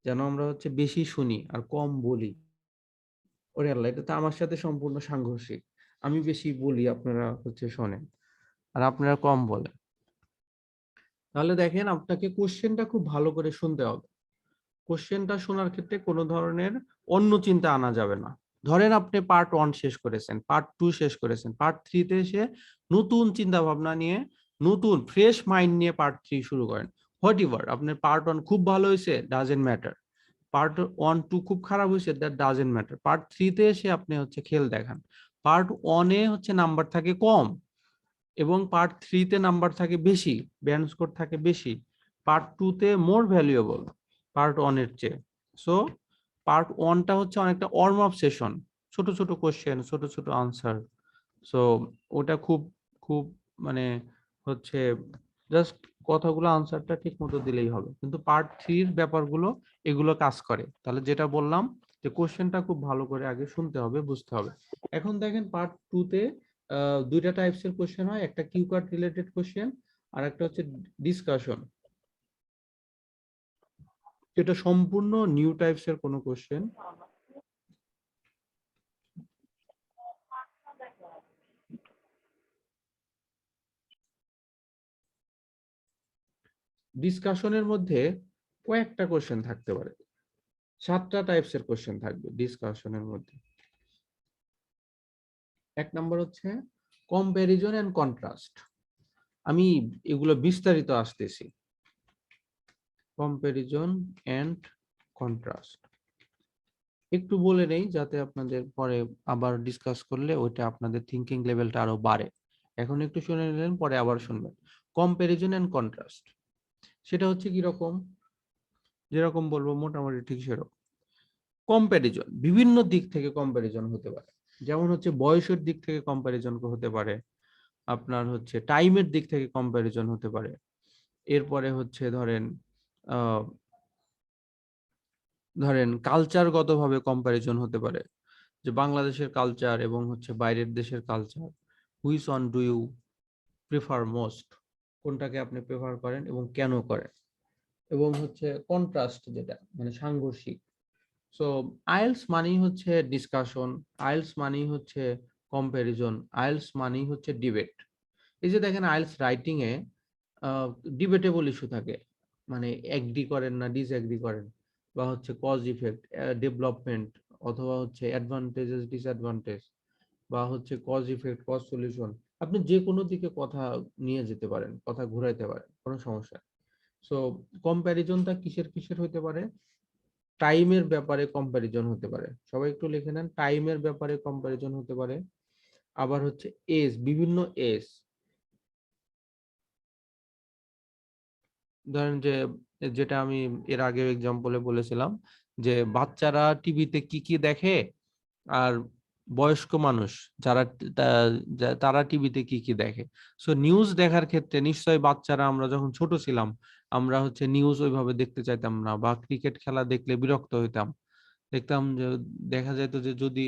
Speaker 1: যেন আমরা হচ্ছে বেশি শুনি আর কম বলি। ওরে আল্লাহ, এটা তো আমার সাথে সম্পূর্ণ সাংঘর্ষিক। আমি বেশি বলি, আপনারা হচ্ছে শোনেন, আর আপনারা কম বলেন। তাহলে দেখেন, আপনাকে কোশ্চেনটা খুব ভালো করে শুনতে হবে। কোশ্চেনটা শোনার ক্ষেত্রে কোনো ধরনের অন্য চিন্তা আনা যাবে না। ধরেন আপনি পার্ট 1 শেষ করেছেন, পার্ট 2 শেষ করেছেন, পার্ট 3 তে এসে নতুন চিন্তা ভাবনা নিয়ে, নতুন ফ্রেশ মাইন্ড নিয়ে পার্ট 3 শুরু করেন। হোয়াট এভার, আপনার পার্ট 1 খুব ভালো হয়েছে, ডাজেন্ট ম্যাটার। পার্ট 1 2 খুব খারাপ হয়েছে, দ্যাট ডাজেন্ট ম্যাটার। পার্ট 3 তে এসে আপনি হচ্ছে খেল দেখান। পার্ট 1 এ হচ্ছে নাম্বার থাকে কম, এবং পার্ট 3 তে নাম্বার থাকে বেশি, ব্যান্ড স্কোর থাকে বেশি। পার্ট 2 তে মোর ভ্যালুয়েবল পার্ট 1 এর চেয়ে। সো পার্ট 1 টা হচ্ছে অনেকটা ওয়ার্ম আপ সেশন, ছোট ছোট কোশ্চেন, ছোট ছোট আনসার। সো ওটা খুব খুব মানে হচ্ছে জাস্ট কথাগুলো আনসারটা ঠিক মতো দিলেই হবে। কিন্তু পার্ট 3 এর ব্যাপারগুলো এগুলো কাজ করে। তাহলে যেটা বললাম যে কোশ্চেনটা খুব ভালো করে আগে শুনতে হবে, বুঝতে হবে। এখন দেখেন পার্ট 2 তে দুইটা টাইপস এর কোশ্চেন হয়, একটা কিউ কার্ড রিলেটেড কোশ্চেন আর একটা হচ্ছে ডিসকাশন। এটা সম্পূর্ণ নিউ টাইপস এর কোনো কোশ্চেন। ডিসকাশনের মধ্যে কয়েকটা কোশ্চেন থাকতে পারে, 7টা টাইপস এর কোশ্চেন থাকবে ডিসকাশনের মধ্যে। এক নম্বর হচ্ছে কম্প্যারিজন এন্ড কন্ট্রাস্ট। আমি এগুলো বিস্তারিত আসতেছি। কম্প্যারিজন এন্ড কন্ট্রাস্ট একটু বলে নেই, যাতে আপনাদের পরে আবার ডিসকাস করলে ওইটা আপনাদের থিংকিং লেভেলটা আরো বাড়ে। এখন একটু শুনে নিলেন, পরে আবার শুনবেন। কম্প্যারিজন এন্ড কন্ট্রাস্ট সেটা হচ্ছে কি রকম, যেরকম বলবো মোটামুটি ঠিক সেরকম। কম্প্যারিজন বিভিন্ন দিক থেকে কম্প্যারিজন হতে পারে, যেমন হচ্ছে বয়সের দিক থেকে কম্প্যারিজন হতে পারে, আপনার হচ্ছে টাইমের দিক থেকে কম্প্যারিজন হতে পারে, এরপরে হচ্ছে ধরেন কালচারগতভাবে কম্প্যারিজন হতে পারে, যে বাংলাদেশের কালচার এবং হচ্ছে বাইরের দেশের culture, which one do you prefer most, কোনটাকে আপনি প্রেফার করেন এবং কেন করেন। এবং হচ্ছে কন্ট্রাস্ট, যেটা মানে সাংঘর্ষিক। সো আইএলস মানেই হচ্ছে ডিসকাশন, আইএলস মানেই হচ্ছে কম্প্যারিজন, আইএলস মানেই হচ্ছে ডিবেট। এই যে দেখেন আইএলস রাইটিং এ ডিবেটেবল ইস্যু থাকে, মানে এগ্রি করেন না ডিসএগ্রি করেন, বা হচ্ছে কজ ইফেক্ট, ডেভেলপমেন্ট, অথবা হচ্ছে অ্যাডভান্টেজেস ডিসঅ্যাডভান্টেজ, বা হচ্ছে কজ ইফেক্ট কজ সলিউশন। আপনি যে কোনো দিকে কথা নিয়ে যেতে পারেন, কথা ঘুরাইতে পারেন, কোনো সমস্যা। সো কম্প্যারিজনটা কিসের কিসের হতে পারে? টাইমের ব্যাপারে কম্প্যারিজন হতে পারে, সবাই একটু লিখে নেন, টাইমের ব্যাপারে কম্প্যারিজন হতে পারে। আবার হচ্ছে এজ, বিভিন্ন এজ, ধরেন যে যেটা আমি এর আগে এক্সাম্পলে বলেছিলাম, যে বাচ্চারা টিভিতে কি কি দেখে আর বয়স্ক মানুষ যারা তারা টিভিতে কি কি দেখে। সো নিউজ দেখার ক্ষেত্রে নিশ্চয়ই বাচ্চারা, আমরা যখন ছোট ছিলাম আমরা হচ্ছে নিউজ ওইভাবে দেখতে চাইতাম না, বা ক্রিকেট খেলা দেখলে বিরক্ত হইতাম, দেখতাম যে দেখা যেত যে যদি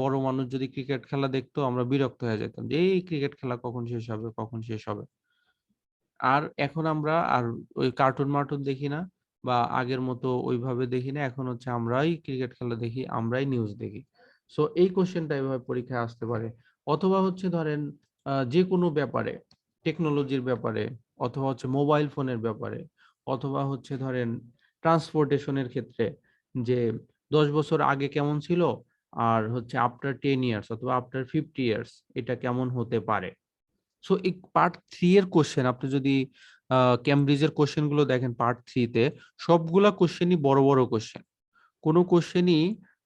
Speaker 1: বড় মানুষ যদি ক্রিকেট খেলা দেখতো আমরা বিরক্ত হয়ে যেতাম যে এই ক্রিকেট খেলা কখন শেষ হবে কখন শেষ হবে। আর এখন আমরা আর ওই কার্টুন মার্টুন দেখি না বা আগের মতো ওইভাবে দেখি না, এখন হচ্ছে আমরাই ক্রিকেট খেলা দেখি, আমরাই নিউজ দেখি। সো এই কোশ্চেনটা এভাবে পরীক্ষায় আসতে পারে। অথবা হচ্ছে ধরেন যে কোনো ব্যাপারে, টেকনোলজির ব্যাপারে, অথবা হচ্ছে মোবাইল ফোনের ব্যাপারে, অথবা হচ্ছে ধরেন ট্রান্সপোর্টেশনের ক্ষেত্রে যে 10 বছর আগে কেমন ছিল আর হচ্ছে আফটার 10 ইয়ার্স অথবা আফটার 50 ইয়ার্স এটা কেমন হতে পারে। সো এই পার্ট 3 এর কোশ্চেন আপনি যদি ক্যামব্রিজের কোশ্চেন গুলো দেখেন পার্ট 3 তে, সবগুলা কোশ্চেনই বড় বড় কোশ্চেন। কোনো কোশ্চেনই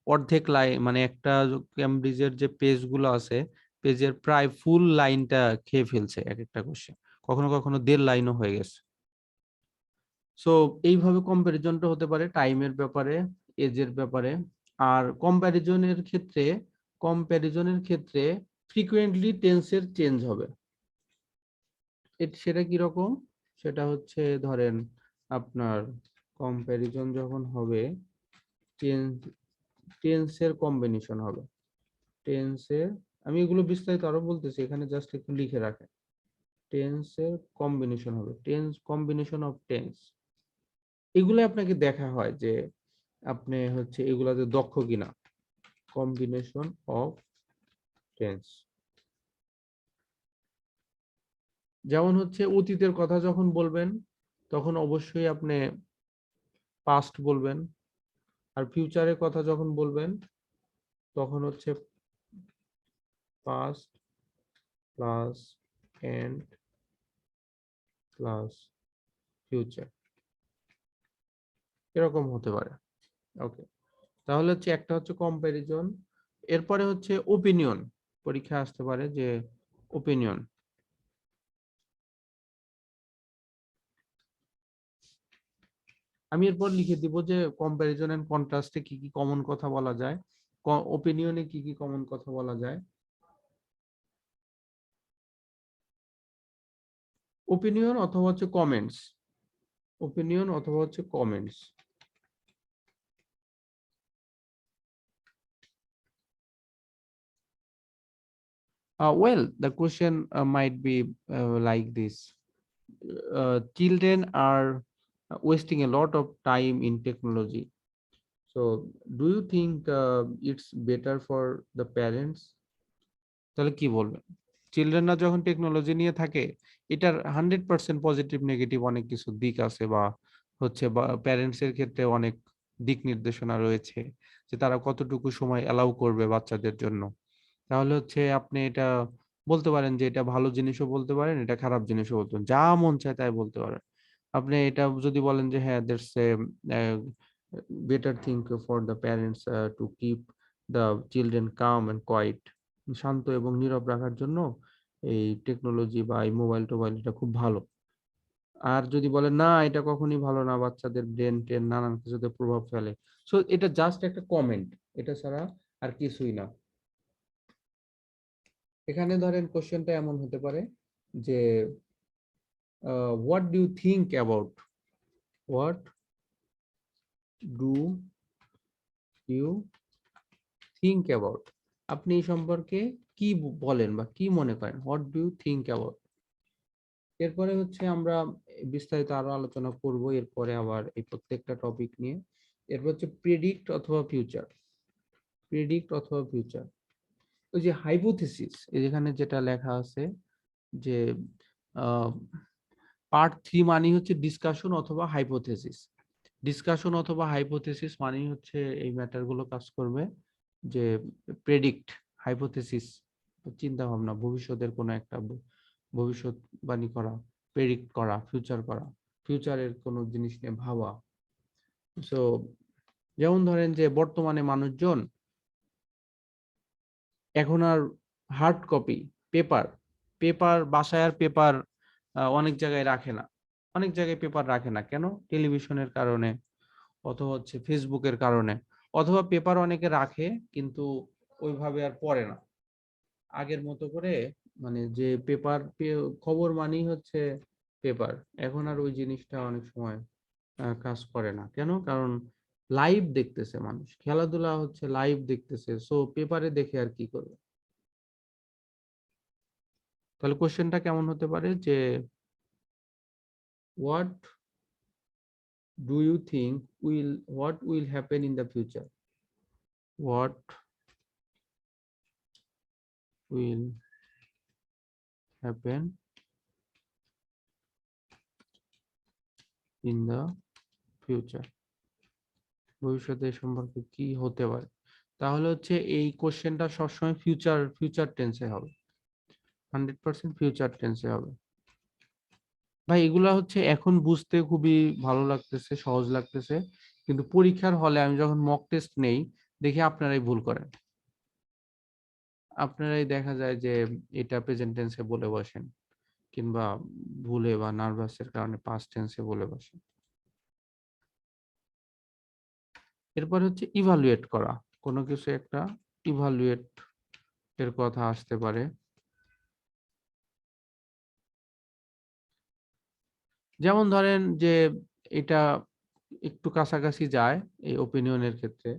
Speaker 1: অর্ধেক লাইন মানে একটা ক্যামব্রিজের যে পেজ গুলো আছে পেজের প্রায় ফুল লাইনটা খেয়ে ফেলছে এক একটা কোশ্চেন, কখনো কখনো 1.5 লাইনও হয়ে গেছে। সো এইভাবে কম্প্যারিজনটা হতে পারে টাইমের ব্যাপারে, এজের ব্যাপারে। আর কম্প্যারিজনের ক্ষেত্রে ফ্রিকুয়েন্টলি টেন্সের চেঞ্জ হবে। সেটা কিরকম, সেটা হচ্ছে ধরেন আপনার কম্প্যারিজন যখন হবে টেন্সের কম্বিনেশন হবে। টেন্সের আমি এগুলো বিস্তারিত আরো বলতেছি, এখানে জাস্ট একটু লিখে রাখেন। টেন্সের কম্বিনেশন হবে, টেন্স কম্বিনেশন অফ টেন্স। এগুলো আপনাকে দেখা হয় যে আপনি হচ্ছে এগুলাতে দক্ষ কিনা। কম্বিনেশন অফ টেন্স যেমন হচ্ছে অতীতের কথা যখন বলবেন তখন অবশ্যই আপনি পাস্ট বলবেন, আর ফিউচারের কথা যখন বলবেন তখন হচ্ছে past plus and plus future, এরকম হতে পারে। ওকে, তাহলে হচ্ছে একটা হচ্ছে কম্প্যারিজন। এরপরে হচ্ছে ওপিনিয়ন, পরীক্ষা আসতে পারে যে ওপিনিয়ন। আমি এরপর লিখে দিব যে কম্প্যারিজন এন্ড কন্ট্রাস্টে কি কি কমন কথা বলা যায়, ওপিনিয়নে কি কি কমন কথা বলা যায়। ওপিনিয়ন অথবা হচ্ছে কমেন্টস, ওপিনিয়ন অথবা হচ্ছে comments. Well, the question might be like this. Children are wasting a lot of time in technology. So, do you think it's better for the parents? তাহলে কি বলবেন? চিলড্রেনরা যখন টেকনোলজি নিয়ে থাকে এটার 100% পজিটিভ নেগেটিভ অনেক কিছু দিক আছে, বা হচ্ছে বা প্যারেন্টস এর ক্ষেত্রে অনেক দিক নির্দেশনা রয়েছে যে তারা কতটুকু সময় অ্যালাউ করবে বাচ্চাদের জন্য। তাহলে হচ্ছে আপনি এটা বলতে পারেন যে এটা ভালো জিনিসও বলতে পারেন, এটা খারাপ জিনিসও বলতে পারেন, যা মন চায় তাই বলতে পারেন। আপনি এটা যদি বলেন যে হ্যাঁ that's a better thing for the parents to keep the children calm and quiet, শান্ত এবং নীরব রাখার জন্য এই টেকনোলজি বা এই মোবাইল টোবাইল এটা খুব ভালো। আর যদি বলেন না এটা কখনই ভালো না, বাচ্চাদের ব্রেন টেন নানান কিছুতে প্রভাব ফেলে, সো এটা জাস্ট একটা কমেন্ট, এটা ছাড়া আর কিছুই না। এখানে ধরেন কোশ্চেনটা এমন হতে পারে যে what do you think about, what do you think about, আপনি এই সম্পর্কে কি বলেন বা কি মনে করেন, what do you think about. এরপরে হচ্ছে আমরা বিস্তারিত আরো আলোচনা করব এরপরে আবার এই প্রত্যেকটা টপিক নিয়ে। এরপর হচ্ছে প্রেডিক্ট অথবা ফিউচার, প্রেডিক্ট অথবা ফিউচার। ওই যে হাইপোথিসিস এখানে যেটা লেখা আছে যে পার্ট 3 মানে হচ্ছে ডিসকাশন অথবা হাইপোথিসিস। ডিসকাশন অথবা হাইপোথিসিস মানে হচ্ছে এই ম্যাটার গুলো কাজ করবে যে প্রেডিক্ট, হাইপোথিসিস চিন্তা ভাবনা, ভবিষ্যতের কোনো একটা ভবিষ্যৎবাণী করা, প্রেডিক্ট করা, ফিউচার করা, ফিউচারের কোনো জিনিস নিয়ে ভাবা। সো যেমন ধরেন যে বর্তমানে মানুষজন এখন আর হার্ড কপি পেপার পেপার বাসায় আর পেপার অনেক জায়গায় রাখে না, অনেক জায়গায় পেপার রাখে না কেন? টেলিভিশনের কারণে, অথবা হচ্ছে ফেসবুকের কারণে, অথবা পেপার অনেকে রাখে কিন্তু ওইভাবে আর পড়ে না আগের মতো করে। মানে যে পেপার খবর মানেই হচ্ছে পেপার, এখন আর ওই জিনিসটা অনেক সময় কাজ করে না কেন? কারণ লাইভ দেখতেছে মানুষ, খেলাধুলা হচ্ছে লাইভ দেখতেছে, সো পেপারে দেখে আর কি করবে? তাহলে কোশ্চেনটা কেমন হতে পারে যে what do you think what will happen in the future? What will happen in the future? ভবিষ্যতে এ সম্পর্কে কি হতে পারে? তাহলে হচ্ছে এই কোশ্চেনটা সবসময় ফিউচার টেন্সে হবে, 100% ফিউচার টেন্সে হবে। ভাই এগুলা হচ্ছে এখন বুঝতে খুবই ভালো লাগতেছে, সহজ লাগতেছে, কিন্তু পরীক্ষার হলে আমি যখন মক টেস্ট নেই দেখি আপনারাই ভুল করেন। আপনারাই দেখা যায় যে এটা প্রেজেন্ট টেন্সে বলে বসেন, কিংবা ভুলে বা নার্ভাসের কারণে পাস্ট টেন্সে বলে বসেন। এরপর হচ্ছে ইভালুয়েট করা, কোনো কিছু একটা ইভালুয়েট এর কথা আসতে পারে। যেমন ধরেন যে এটা একটু কাছাকাছি যায় এই ওপিনিয়নের ক্ষেত্রে।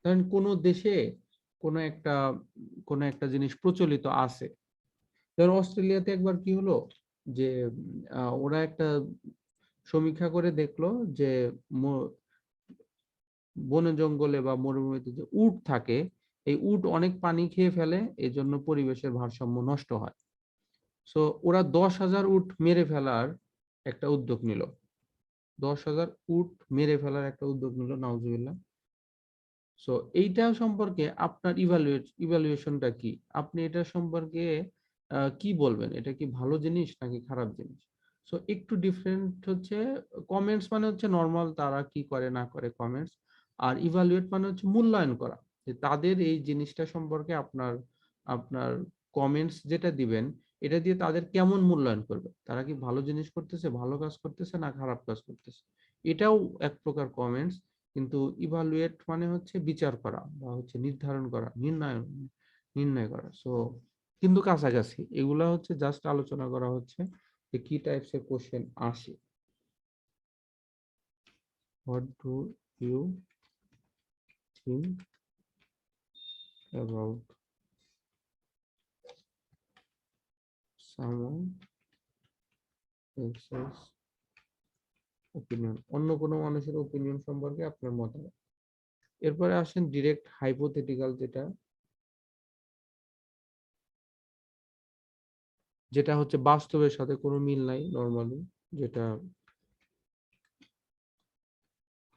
Speaker 1: ধরেন কোন দেশে কোনো একটা কোনো একটা জিনিস প্রচলিত আছে। ধর অস্ট্রেলিয়াতে একবার কি হলো যে ওরা একটা সমীক্ষা করে দেখলো যে বনে জঙ্গলে বা মরুভূমিতে যে উট থাকে, এই উট অনেক পানি খেয়ে ফেলে, এই জন্য পরিবেশের ভারসাম্য নষ্ট হয়। সো ওরা 10,000 উট মেরে ফেলার একটা উদ্যোগ নিল। 10,000 উট মেরে ফেলার একটা উদ্যোগ নিল, নাউজুবিল্লাহ। সো এইটা সম্পর্কে আপনার ইভালুয়েশনটা কি? আপনি এটা সম্পর্কে কি বলবেন? এটা কি ভালো জিনিস নাকি খারাপ জিনিস? সো একটু ডিফারেন্ট হচ্ছে। কমেন্টস মানে হচ্ছে নরমাল তারা কি করে না করে কমেন্টস, আর ইভালুয়েট মানে হচ্ছে মূল্যায়ন করা, যে তাদের এই জিনিসটা সম্পর্কে আপনার আপনার কমেন্টস যেটা দিবেন এটা দিয়ে তাদের কেমন মূল্যায়ন করবে, তারা কি ভালো জিনিস করতেছে, ভালো কাজ করতেছে না খারাপ কাজ করতেছে, এটাও এক প্রকার কমেন্টস। কিন্তু ইভালুয়েট মানে হচ্ছে বিচার করা বা হচ্ছে নির্ধারণ করা, নির্ণয় করা। সো কিন্তু কাছাকাছি, এগুলা হচ্ছে জাস্ট আলোচনা করা হচ্ছে যে কি টাইপস এর কোশ্চেন আসে। What do you think about someone else's opinion? অন্য কোনো মানুষের ওপিনিয়ন সম্পর্কে আপনার মতামত। এরপরে আসেন ডিরেক্ট হাইপোথেটিক্যাল, যেটা হচ্ছে বাস্তবের সাথে কোনো মিল নাই নরমালি, যেটা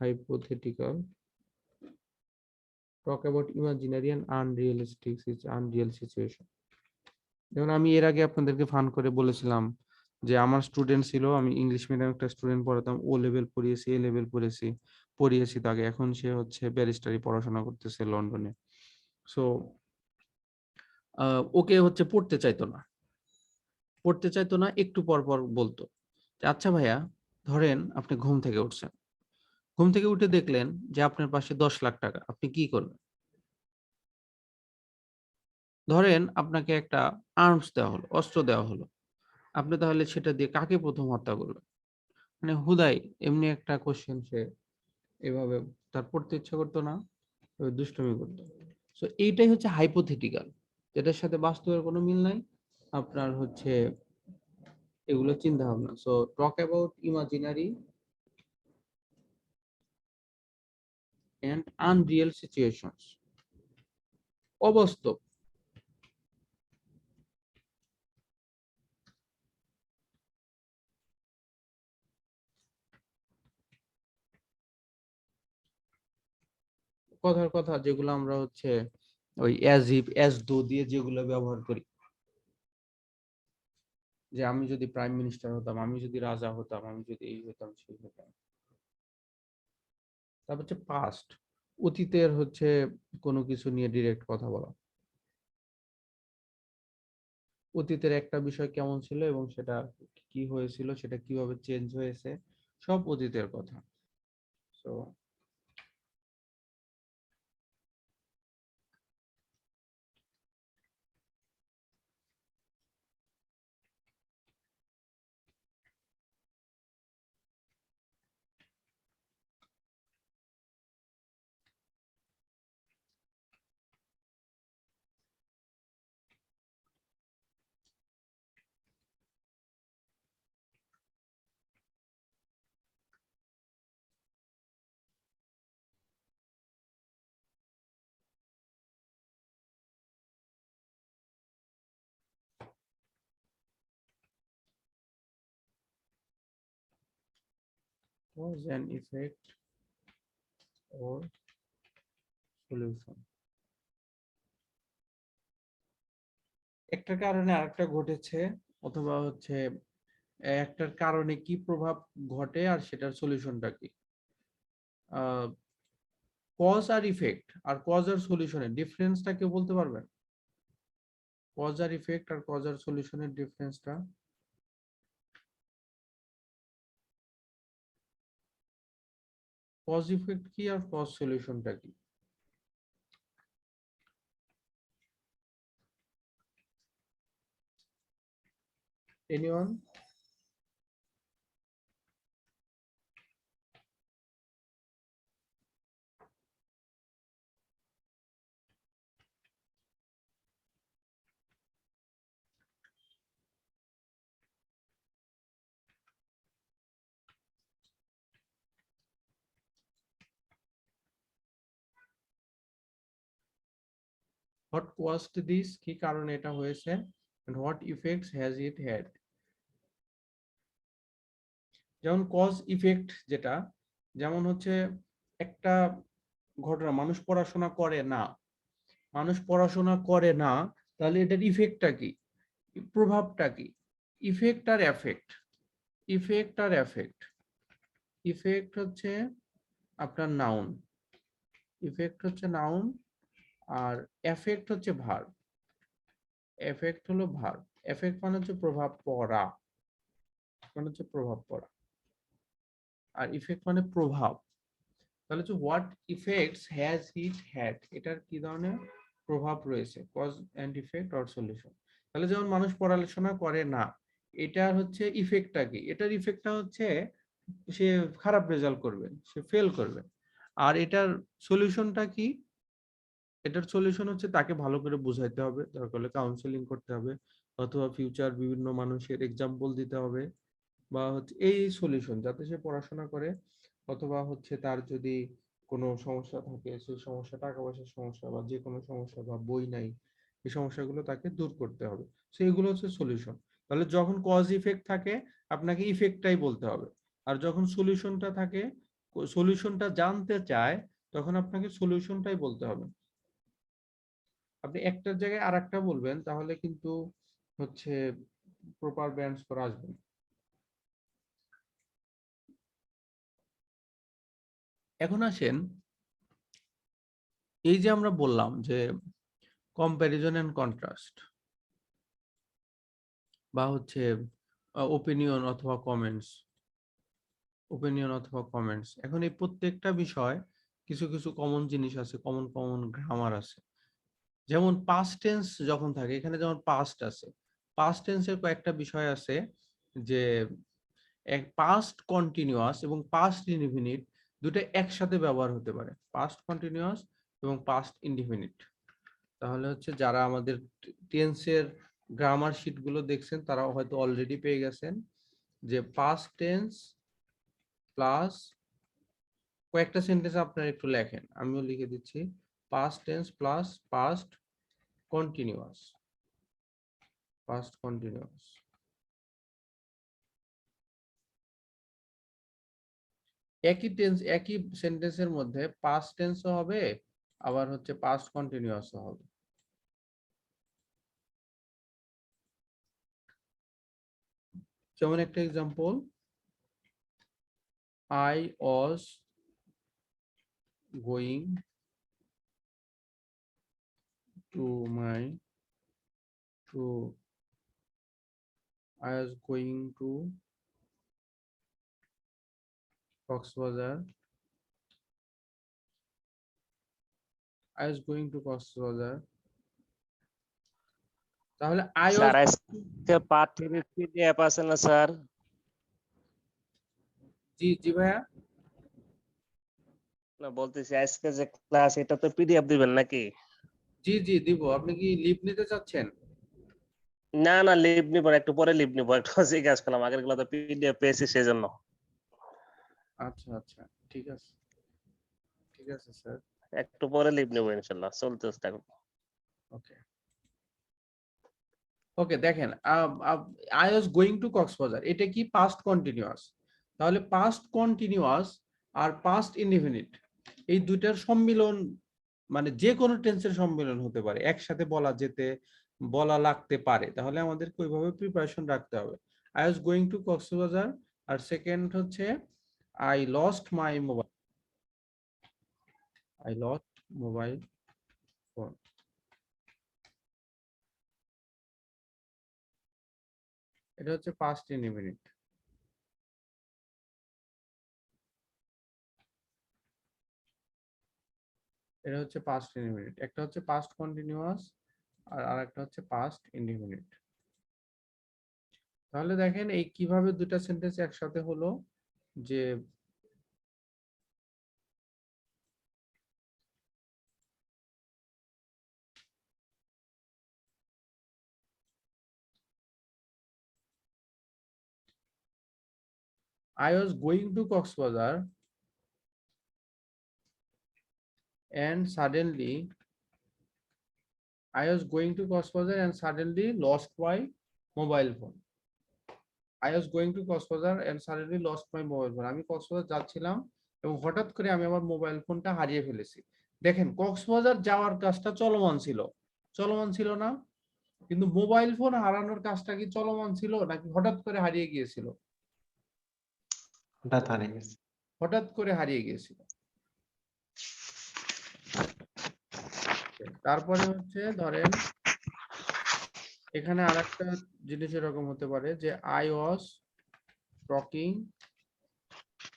Speaker 1: hypothetical talk about imaginary and unreal situation. যেমন আমি এর আগে আপনাদেরকে ফান করে বলেছিলাম যে আমার স্টুডেন্ট ছিল, আমি ইংলিশ মিডিয়াম একটা স্টুডেন্ট পড়াতাম, ও লেভেল পড়িয়েছি, এ লেভেল পড়িয়েছি তাকে, এখন সে হচ্ছে ব্যারিস্টারি পড়াশোনা করতেছে লন্ডনে। সো ওকে হচ্ছে পড়তে চাইতো না, একটু পর পর বলতো যে, আচ্ছা ভাইয়া, ধরেন আপনি ঘুম থেকে উঠছেন, ঘুম থেকে উঠে দেখলেন যে আপনার পাশে 10 লাখ টাকা, আপনি কি করবেন? ধরেন আপনাকে একটা আর্মস দেওয়া হলো, অস্ত্র দেওয়া হলো, আপনি তাহলে সেটা দিয়ে কাকে প্রথম হত্যা করবেন? মানে হুদাই এমনি একটা কোশ্চেন, সে এভাবে তার পড়তে ইচ্ছা করতো না, দুষ্টুমি করতো। সো এইটাই হচ্ছে হাইপোথেটিক্যাল, যেটার সাথে বাস্তবের কোনো মিল নাই, আপনার হচ্ছে এগুলো চিন্তা ভাবনা। So talk about imaginary and unreal situations, অবাস্তব। কথার কথা যেগুলো আমরা হচ্ছে ওই অ্যাজ ইফ অ্যাজ দো দিয়ে যেগুলো ব্যবহার করি, যে আমি যদি প্রাইম মিনিস্টার হতাম, আমি যদি রাজা হতাম, আমি যদি এই হতাম সেই হতাম। তারপর হচ্ছে পাস্ট, অতীতের হচ্ছে কোনো কিছু নিয়ে ডিরেক্ট কথা বলা, অতীতের একটা বিষয় কেমন ছিল এবং সেটা কি হয়েছিল, সেটা কিভাবে চেঞ্জ হয়েছে, সব অতীতের কথা। So cause and effect or solution. একটা কারণে আরেকটা ঘটেছে, অথবা হচ্ছে একটার কারণে কি প্রভাব ঘটে আর সেটার সলিউশনটা কি। কজ আর ইফেক্ট আর কজ আর সলিউশনের ডিফারেন্সটা কেউ বলতে পারবেন? কজ আর ইফেক্ট আর কজ আর সলিউশনের ডিফারেন্সটা। কজ ইফেক্ট কি আর কজ সলিউশনটা কি? এনিওয়ান? What caused this? কি কারণে এটা হয়েছে? And what effects has it had? যেমন কজ ইফেক্ট যেটা, যেমন হচ্ছে একটা ঘটনা, মানুষ পড়াশোনা করে না, মানুষ পড়াশোনা করে না, তাহলে এটার ইফেক্টটা কি, প্রভাবটা কি? ইফেক্ট আর এফেক্ট, ইফেক্ট আর এফেক্ট। ইফেক্ট হচ্ছে আপনার নাউন, ইফেক্ট হচ্ছে নাউন, আর এফেক্ট হচ্ছে ভার্ব। এফেক্ট হলো ভার্ব, এফেক্ট মানে হচ্ছে প্রভাব পড়া, মানে হচ্ছে প্রভাব পড়া, আর ইফেক্ট মানে প্রভাব। তাহলে হচ্ছে what effects has it had, এটার কি ধরনের প্রভাব রয়েছে, cause and effect or solution. তাহলে যেমন মানুষ পড়াশোনা করে না, এটার হচ্ছে ইফেক্টটা কি? এটার ইফেক্টটা হচ্ছে সে খারাপ রেজাল্ট করবে, সে ফেল করবে। আর এটার সলিউশনটা কি? এটার সলিউশন হচ্ছে তাকে ভালো করে বুঝাইতে হবে, দরকার হলে কাউন্সেলিং করতে হবে, অথবা ফিউচার বিভিন্ন মানুষের এক্সাম্পল দিতে হবে, বা হচ্ছে এই সলিউশন যাতে সে পড়াশোনা করে, অথবা হচ্ছে তার যদি কোনো সমস্যা থাকে, সেই সমস্যা, টাকা পয়সার সমস্যা বা যে কোনো সমস্যা বা বই নাই, এই সমস্যাগুলো তাকে দূর করতে হবে। সো এগুলো হচ্ছে সলিউশন। তাহলে যখন কজ ইফেক্ট থাকে আপনাকে ইফেক্টটাই বলতে হবে, আর যখন সলিউশনটা থাকে, সলিউশনটা জানতে চায়, তখন আপনাকে সলিউশনটাই বলতে হবে। আপনি একটার জায়গায় আর একটা বলবেন তাহলে কিন্তু হচ্ছে প্রপার ব্যালেন্স করে আসবে না। এখন আসেন, এই যে আমরা বললাম যে কম্প্যারিজন এন্ড কন্ট্রাস্ট, বা হচ্ছে ওপিনিয়ন অথবা কমেন্টস, ওপিনিয়ন অথবা কমেন্টস। এখন এই প্রত্যেকটা বিষয় কিছু কিছু কমন জিনিস আছে, কমন কমন গ্রামার আছে। যেমন পাস্ট টেন্স যখন থাকে, এখানে যেমন পাস্ট আছে, পাস্ট টেন্সের কয়েকটা বিষয় আছে, যে এক পাস্ট কন্টিনিউয়াস এবং পাস্ট ইনডিফিনিট দুটো একসাথে ব্যবহার হতে পারে, পাস্ট কন্টিনিউয়াস এবং পাস্ট ইনডিফিনিট। তাহলে হচ্ছে যারা আমাদের টেন্সের গ্রামার শিট গুলো দেখছেন তারা হয়তো অলরেডি পেয়ে গেছেন যে পাস্ট টেন্স প্লাস কয়েকটা সেন্টেন্স আপনারা একটু লেখেন, আমিও লিখে দিচ্ছি, past tense plus past continuous, past continuous. একই টেন্স, একই সেন্টেন্সের মধ্যে পাস্ট টেন্সও হবে, আবার হচ্ছে পাস্ট কন্টিনিউয়াসও হবে। যেমন একটা example, I was going to I was going to Coxbazar. I was going to Coxbazar. তাহলে I was,
Speaker 8: স্যার আজকে পাঠ্যের পিডিএফ আছে না স্যার?
Speaker 1: জি জি ভাইয়া,
Speaker 8: না বলতেছি আজকে যে ক্লাস এটা তো পিডিএফ দিবেন নাকি?
Speaker 1: জি জি দিব। আপনি কি লিভ নিতে চাচ্ছেন?
Speaker 8: না না লিভ নিব না, একটু পরে লিভ নিব, একটু জিজ্ঞাসা করলাম, আগের গুলো তো পিডিএফ পেয়েছি সেজন্য।
Speaker 1: আচ্ছা আচ্ছা, ঠিক আছে, ঠিক আছে স্যার,
Speaker 8: একটু পরে লিভ নিব ইনশাআল্লাহ, চলতে থাকুন।
Speaker 1: ওকে ওকে। দেখেন, I was going to Cox's Bazar, এটা কি পাস্ট কন্টিনিউয়াস। তাহলে পাস্ট কন্টিনিউয়াস আর পাস্ট ইনডিফিনিট এই দুইটার সম্মিলন, মানে যে কোনো টেন্সের সম্মিলন হতে পারে, একসাথে বলা লাগতে পারে। তাহলে আমাদেরকে ওইভাবে প্রিপারেশন রাখতে হবে। I was going to Cox's Bazar, আর সেকেন্ড হচ্ছে I lost my mobile, I lost mobile phone. এটা হচ্ছে পাস্ট ইনডিফিনিট। এটা হচ্ছে পাস্ট ইনডিফিনিট। একটা হচ্ছে পাস্ট কন্টিনিউয়াস আর আরেকটা হচ্ছে পাস্ট ইনডিফিনিট। তাহলে দেখেন এই কিভাবে দুটা সেন্টেন্স একসাথে হলো, যে I was going to Coxbazar and suddenly lost my mobile phone. I was going to Coxbazar and suddenly lost my mobile phone. আমি কক্সবাজার যাচ্ছিলাম এবং হঠাৎ করে আমি আমার মোবাইল ফোনটা হারিয়ে ফেলেছি। দেখেন কক্সবাজার যাওয়ার কাজটা চলমান ছিল না, কিন্তু মোবাইল ফোন হারানোর কাজটা কি চলমান ছিল নাকি হঠাৎ করে হারিয়ে গিয়েছিল? হঠাৎ করে হারিয়ে গিয়েছিল। তারপরে হচ্ছে ধরেন এখানে আরেকটা জিনিস এরকম হতে পারে যে I was talking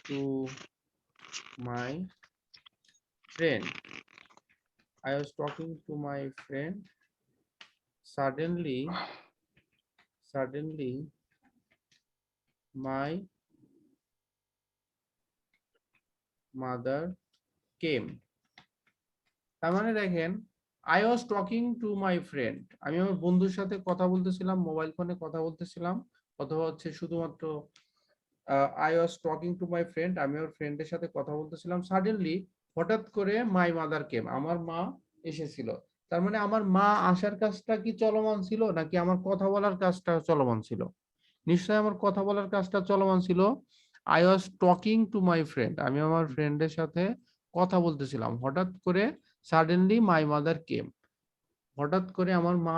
Speaker 1: to my friend. I was talking to my friend. Suddenly my mother came. তার মানে দেখেন I was talking to my friend, আমি আমার বন্ধুর সাথে কথা বলতেছিলাম, মোবাইল ফোনে কথা বলতেছিলাম, অথবা হচ্ছে শুধুমাত্র I was talking to my friend, আমি আমার ফ্রেন্ডের সাথে কথা বলতেছিলাম। সাডেনলি হঠাৎ করে my mother came, আমার মা এসেছিল। তার মানে আমার মা আসার কাজটা কি চলমান ছিল নাকি আমার কথা বলার কাজটা চলমান ছিল? নিশ্চয়ই আমার কথা বলার কাজটা চলমান ছিল। I was talking to my friend, আমি আমার ফ্রেন্ডের সাথে কথা বলতেছিলাম। হঠাৎ করে suddenly my mother came, হঠাৎ করে আমার মা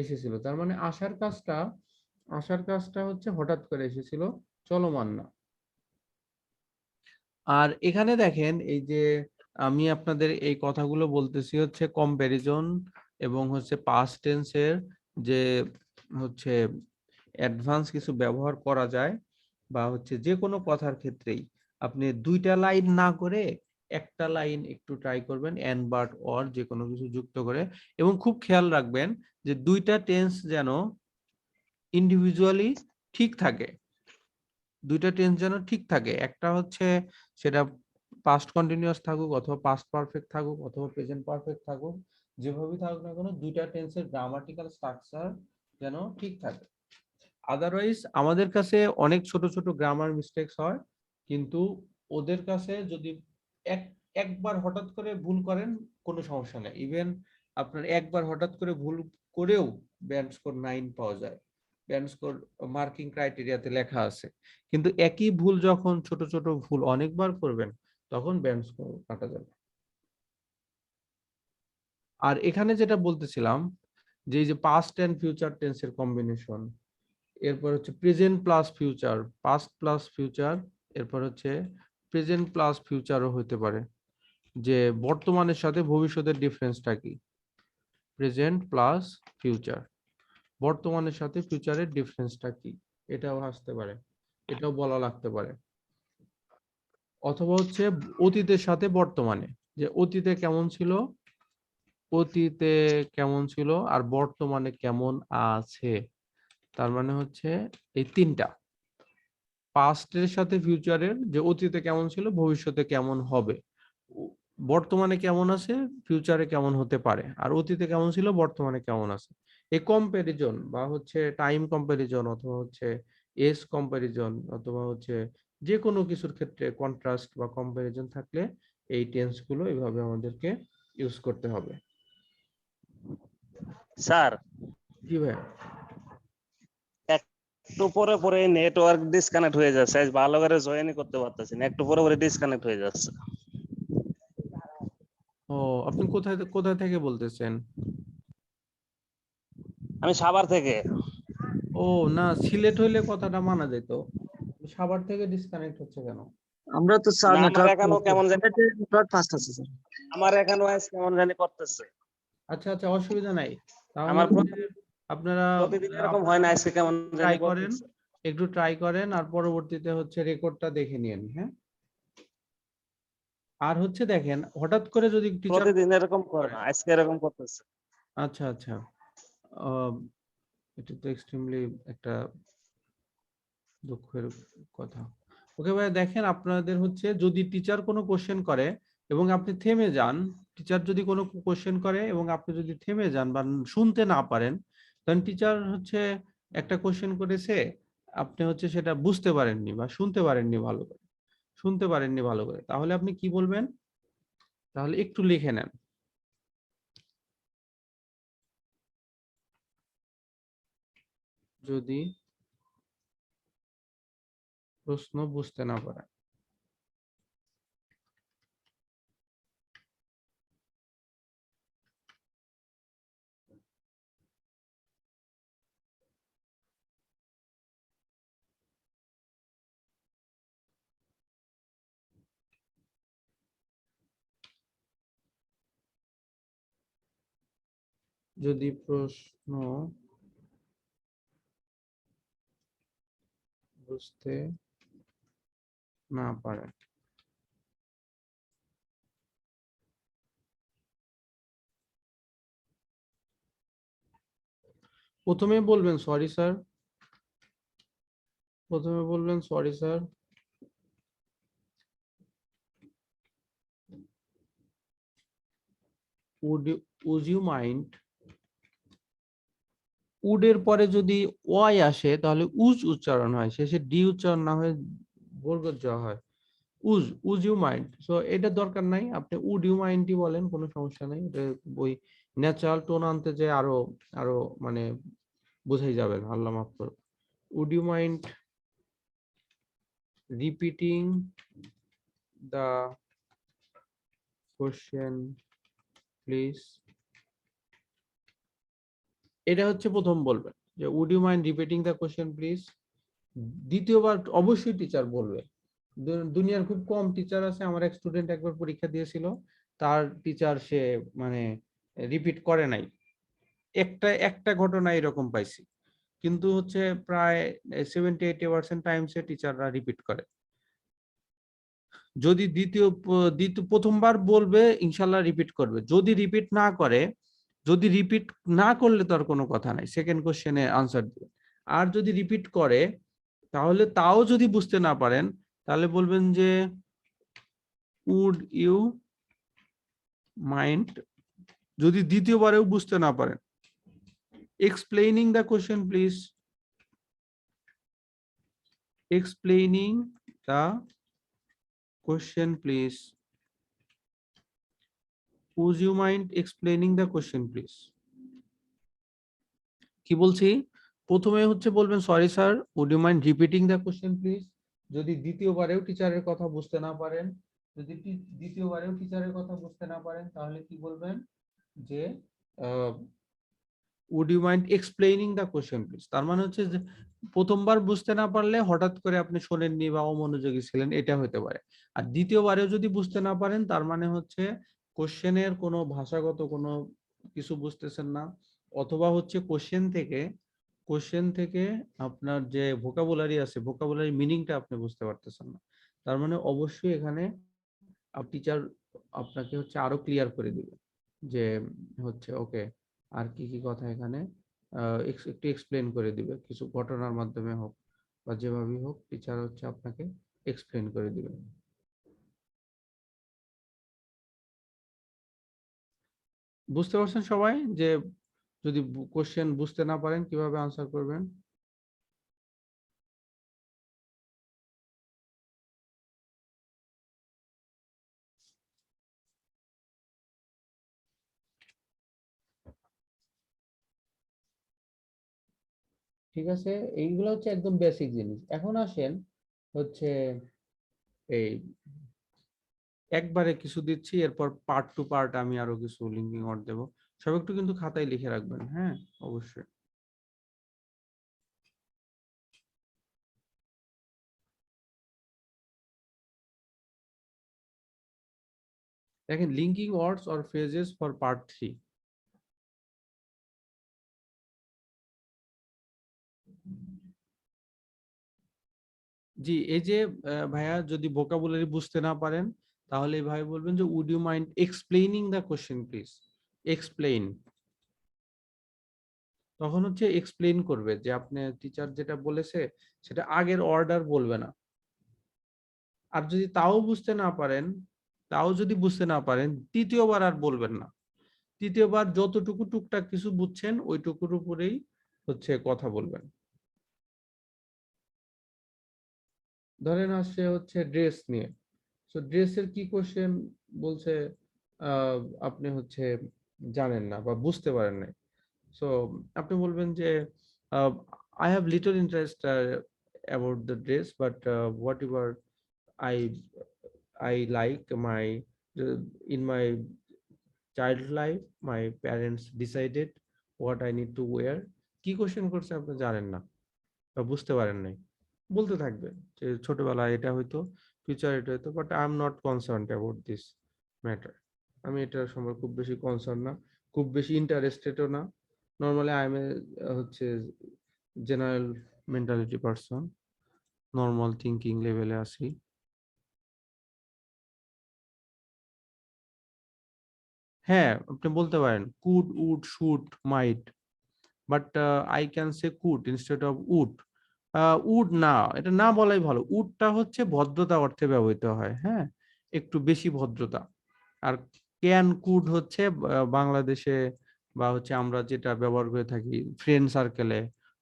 Speaker 1: এসেছিল। তার মানে আসার কাজটা হচ্ছে হঠাৎ করে এসেছিল, চলমান না। আর এখানে দেখেন এই যে আমি আপনাদের এই কথাগুলো বলতেছি হচ্ছে কম্প্যারিজন এবং হচ্ছে পাস্ট টেন্সের যে হচ্ছে অ্যাডভান্স কিছু ব্যবহার করা যায়, বা হচ্ছে যে কোনো কথার ক্ষেত্রেই আপনি দুইটা লাইন না করে একটা লাইন একটু ট্রাই করবেন এন্ড বাট অর যে কোনো কিছু যুক্ত করে, এবং খুব খেয়াল রাখবেন যে দুইটা টেন্স যেন ইন্ডিভিজুয়ালি ঠিক থাকে, একটা হচ্ছে সেটা পাস্ট কন্টিনিউয়াস থাকুক অথবা পাস্ট পারফেক্ট থাকুক অথবা প্রেজেন্ট পারফেক্ট থাকুক, যেভাবেই থাকুক না কেন দুইটা টেন্সের গ্রামাটিক্যাল স্ট্রাকচার যেন ঠিক থাকে। আদারওয়াইজ আমাদের কাছে অনেক ছোট ছোট গ্রামার মিস্টেকস হয়, কিন্তু ওদের কাছে যদি একবার হঠাৎ করে ভুল করেন কোনো সমস্যা নেই, ইভেন আপনার একবার হঠাৎ করে ভুল করেও ব্যান্ড স্কোর 9 পাওয়া যায়, ব্যান্ড স্কোর মার্কিং ক্রাইটেরিয়াতে লেখা আছে। কিন্তু একই ভুল যখন ছোট ছোট ভুল অনেকবার করবেন তখন ব্যান্ড স্কোর কাটা যাবে। আর এখানে যেটা বলতেছিলাম যে এই যে পাস্ট এন্ড ফিউচার টেন্সের কম্বিনেশন, এরপর হচ্ছে present plus future, past plus future, এরপর হচ্ছে প্রেজেন্ট প্লাস ফিউচারও হতে পারে, যে বর্তমানের সাথে ভবিষ্যতের ডিফারেন্সটা কি, প্রেজেন্ট প্লাস ফিউচার, বর্তমানের সাথে ফিউচারের ডিফারেন্সটা কি, এটাও আসতে পারে, এটাও বলা লাগতে পারে। অথবা হচ্ছে অতীতের সাথে বর্তমানে, যে অতীতে কেমন ছিল আর বর্তমানে কেমন আছে। তার মানে হচ্ছে এই তিনটা, পাস্টের সাথে ফিউচারের, যে অতীতে কেমন ছিল ভবিষ্যতে কেমন হবে, বর্তমানে কেমন আছে ফিউচারে কেমন হতে পারে, আর অতীতে কেমন ছিল বর্তমানে কেমন আছে। এই কম্প্যারিজন বা হচ্ছে টাইম কম্প্যারিজন অথবা হচ্ছে এজ কম্প্যারিজন অথবা হচ্ছে যে কোনো কিছুর ক্ষেত্রে কন্ট্রাস্ট বা কম্প্যারিজন থাকলে এই টেন্স গুলো এভাবে আমাদেরকে ইউজ করতে হবে।
Speaker 8: স্যার
Speaker 1: জি ভাই।
Speaker 8: একটু পরে পরে নেটওয়ার্ক ডিসকানেক্ট হয়ে যাচ্ছে, আজ ভালো করে জয়েনই করতে পারতেছি না, একটু পরে পরে ডিসকানেক্ট হয়ে যাচ্ছে।
Speaker 1: ও, আপনি কোথায় কোথায় থেকে বলতেছেন?
Speaker 8: আমি সাভার থেকে।
Speaker 1: ও না, সিলেট হইলে কথাটা মানা যেত, সাভার থেকে ডিসকানেক্ট হচ্ছে কেন?
Speaker 2: আমরা তো স্যার
Speaker 8: না, আমার
Speaker 2: নেটওয়ার্ক
Speaker 8: এখানেও কেমন জানি
Speaker 2: নেটওয়ার্ক ফাস্ট আছে স্যার।
Speaker 8: আমার এখানেও আজ কেমন জানি করতেছে।
Speaker 1: আচ্ছা আচ্ছা, অসুবিধা নাই। তাহলে
Speaker 8: আমার
Speaker 1: হচ্ছে আপনারা
Speaker 8: প্রতিদিন এরকম হয় না, আজকে কেমন জানি
Speaker 1: ট্রাই করেন,
Speaker 8: করতেছে।
Speaker 1: একটু ট্রাই করেন, আর পরবর্তীতে হচ্ছে রেকর্ডটা দেখে নিন। হ্যাঁ, আর হচ্ছে দেখেন, হঠাৎ করে যদি টিচার,
Speaker 8: প্রতিদিন এরকম করে না, আজকে এরকম করতেছে।
Speaker 1: আচ্ছা আচ্ছা, আহ, এটা তো এক্সট্রিমলি একটা দুঃখের কথা। ওকে ভাই, দেখেন আপনাদের হচ্ছে যদি টিচার কোনো কোশ্চেন করে এবং আপনি থেমে যান, টিচার যদি কোনো কোশ্চেন করে এবং আপনি যদি থেমে যান বা শুনতে না পারেন, তখন টিচার হচ্ছে একটা কোশ্চেন করেছে, আপনি হচ্ছে সেটা বুঝতে পারেননি বা শুনতে পারেননি ভালো করে, তাহলে আপনি কি বলবেন? তাহলে একটু লিখে নেন। যদি প্রশ্ন বুঝতে না পারেন, যদি প্রশ্ন বুঝতে না পারেন, প্রথমে বলবেন sorry sir, would you mind, would এর পরে যদি ওয়াই আসে তাহলে উজ উচ্চারণ হয়, শেষে ডি উচ্চারণ না হয়ে বর্গজ জ হয়। উজ ইউ মাইন্ড, সো এটা দরকার নাই, আপনি উড ইউ মাইন্ডই বলেন, কোনো সমস্যা নাই। এটা ওই ন্যাচারাল টোন আনতে যে আরো আরো মানে বোঝাই যাবে না, আল্লাহ মাফ করুন। Would you mind repeating the question please, এটা হচ্ছে প্রথম বলবেন যে would you mind repeating the question please. দ্বিতীয়বার অবশ্যই টিচার বলবে। দুনিয়ার খুব কম টিচার আছে, আমার এক স্টুডেন্ট একবার পরীক্ষা দিয়েছিল, তার টিচার সে মানে রিপিট করে নাই, একটা ঘটনা এরকম পাইছি, কিন্তু হচ্ছে প্রায় 70-80% টাইম সে টিচাররা রিপিট করে। যদি প্রথমবার বলবে ইনশাল্লাহ রিপিট করবে, যদি রিপিট না করে, যদি রিপিট না করলে তার কোনো কথা নাই, সেকেন্ড কোশ্চেনে আনসার দিবে। আর যদি রিপিট করে তাহলে তাও যদি বুঝতে না পারেন, তাহলে বলবেন যে উড ইউ মাইন্ড, যদি দ্বিতীয়বারেও বুঝতে না পারেন, explaining the question please, explaining the question please, would you mind explaining the question please। কি বলছি, প্রথমে হচ্ছে বলবেন sorry sir, would you mind repeating the question please। যদি দ্বিতীয়বারেও টিচারের কথা বুঝতে না পারেন, তাহলে কি বলবেন যে would you mind explaining the question please। তার মানে হচ্ছে যে প্রথমবার বুঝতে না পারলে হঠাৎ করে আপনি শোনেননি বা অমনোযোগী ছিলেন, এটা হতে পারে। আর দ্বিতীয়বারেও যদি বুঝতে না পারেন, তার মানে হচ্ছে কোশ্চেনের কোনো ভাষাগত কোনো কিছু বুঝতেছেন না, অথবা হচ্ছে কোশ্চেন থেকে আপনার যে ভোকাবুলারি আছে, ভোকাবুলারি মিনিংটা আপনি বুঝতে পারতেছেন না। তার মানে অবশ্যই এখানে টিচার আপনাকে হচ্ছে আরো ক্লিয়ার করে দিবে যে হচ্ছে ওকে, আর কি কি কথা এখানে একটু এক্সপ্লেন করে দিবে, কিছু ঘটনার মাধ্যমে হোক বা যেভাবেই হোক, টিচার হচ্ছে আপনাকে এক্সপ্লেন করে দিবে। বুঝতে পারছেন সবাই যে যদি কোশ্চেন বুঝতে না পারেন কিভাবে আনসার করবেন? ঠিক আছে, এইগুলো হচ্ছে একদম বেসিক জিনিস। এখন আসেন হচ্ছে এই একবারে কিছু দিচ্ছি, এরপর পার্ট টু পার্ট আমি আরো কিছু লিঙ্কিং ওয়ার্ড দেবো। সব একটু কিন্তু খাতায় লিখে রাখবেন, হ্যাঁ অবশ্যই। দেখেন linking words or phrases for part 3। জি, এই যে ভাইয়া যদি ভোকাবুলারি বুঝতে না পারেন তাহলে এইভাবে বলবেন যে would you mind explaining the question please. Explain, তখন হচ্ছে এক্সপ্লেইন করবে যে আপনি টিচার যেটা বলেছে সেটা আগের অর্ডার বলবে না। আর যদি তাও বুঝতে না পারেন, তাও যদি বুঝতে না পারেন তৃতীয়বার আর বলবেন না। তৃতীয়বার যতটুকু টুকটাক কিছু বুঝছেন ওইটুকুর উপরেই হচ্ছে কথা বলবেন। ধরেন আসছে হচ্ছে ড্রেস নিয়ে, তো ড্রেসের কি কোশ্চেন বলছে আপনি হচ্ছে জানেন না বা বুঝতে পারেন নাই। সো আপনি বলবেন যে I have little interest about the dress, but what ever I I like my in my child life my parents decided what I need to wear। কি কোশ্চেন করছে আপনি জানেন না বা বুঝতে পারেন নাই, বলতে থাকবে যে ছোটবেলায় এটা হয়তো, ফিউচার এটা হয়তো, but I am not concerned about this matter. আমি এটার সম্পর্কে খুব বেশি কনসার্ন না, খুব বেশি ইন্টারেস্টেডও না। নর্মালি আই এম এ হচ্ছে general mentality person, normal thinking লেভেলে আছি। হ্যাঁ আপনি বলতে পারেন could, would, should, might, but I can say could instead of would. Would না, এটা না বলাই ভালো। উডটা হচ্ছে ভদ্রতা অর্থে ব্যবহৃত হয়, হ্যাঁ একটু বেশি ভদ্রতা। আর ক্যান, কুড হচ্ছে বাংলাদেশে বা হচ্ছে আমরা যেটা ব্যবহার করে থাকি ফ্রেন্ড সার্কেলে,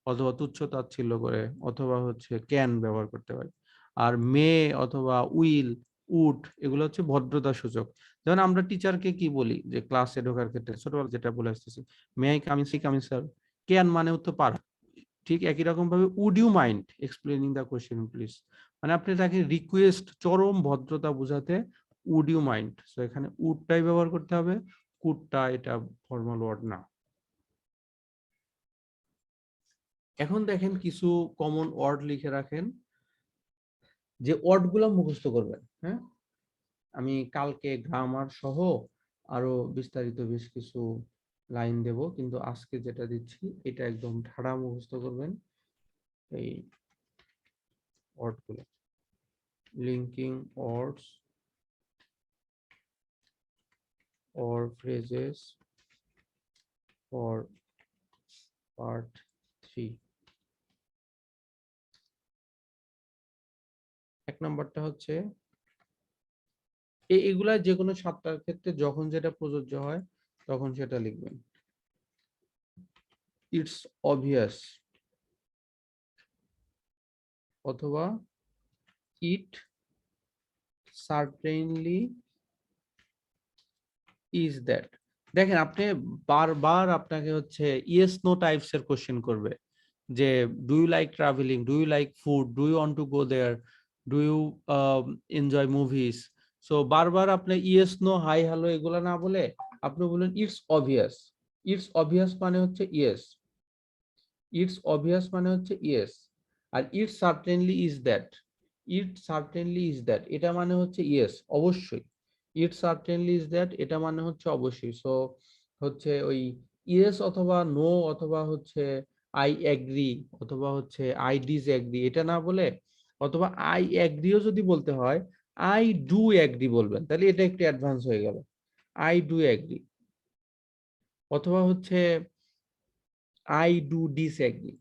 Speaker 1: অথবা তুচ্ছ-তাচ্ছিল্য করে, অথবা হচ্ছে ক্যান ব্যবহার করতে পারি। আর মে অথবা উইল, উড এগুলো হচ্ছে ভদ্রতা সূচক। যেমন আমরা টিচারকে কি বলি যে ক্লাসে ঢোকার ক্ষেত্রে ছোটবেলা যেটা বলে আসতেছি, may I come in sir. Can মানে তো পার। ঠিক একই রকম ভাবে would you mind explaining the question please, মানে আপনি তাকে রিকোয়েস্ট, চরম ভদ্রতা বোঝাতে উড ইউ মাইন্ড। সো এখানে উডটাই ব্যবহার করতে হবে, কুডটা এটা ফর্মাল ওয়ার্ড না। এখন দেখেন কিছু কমন ওয়ার্ড লিখে রাখেন, যে ওয়ার্ড গুলো মুখস্থ করবেন। হ্যাঁ আমি কালকে গ্রামার সহ আরো বিস্তারিত বেশ কিছু লাইন দেব, কিন্তু আজকে যেটা দিচ্ছি এটা একদম ঠাড়া মুখস্থ করবেন। এই ওয়ার্ড গুলো linking words or phrases for part 3। এক নম্বরটা হচ্ছে এগুলা যে কোনো সাতটার ক্ষেত্রে যখন যেটা প্রযোজ্য হয় তখন সেটা লিখবেন। ইটস অবভিয়াস, অথবা ইট সার্টেনলি ইজ দ্যাট। দেখেন আপনি বারবার আপনাকে হচ্ছে ইয়েস নো টাইপস এর কোশ্চেন করবে, যে do you like travelling, do you like food, do you want to go there, do you enjoy movies. So বারবার আপনি ইয়েস নো, হাই হ্যালো এগুলা না বলে আপনি বলেন ইটস অবভিয়াস। ইটস অবভিয়াস মানে হচ্ছে ইয়েস, ইটস অবভিয়াস মানে হচ্ছে ইয়েস। আর it certainly is that, it certainly is that এটা মানে হচ্ছে ইয়েস অবশ্যই। ইট সার্টেনলি ইজ দ্যাট এটা মানে হচ্ছে অবশ্যই। সো হচ্ছে ওই ইয়েস অথবা নো অথবা হচ্ছে আই এগ্রি অথবা হচ্ছে আই ডিসএগ্রি এটা না বলে, অথবা আই এগ্রিও যদি বলতে হয় আই ডু এগ্রি বলবেন, তাহলে এটা একটু অ্যাডভান্স হয়ে গেল। আই ডু এগ্রি, অথবা হচ্ছে আই ডু ডিসএগ্রি,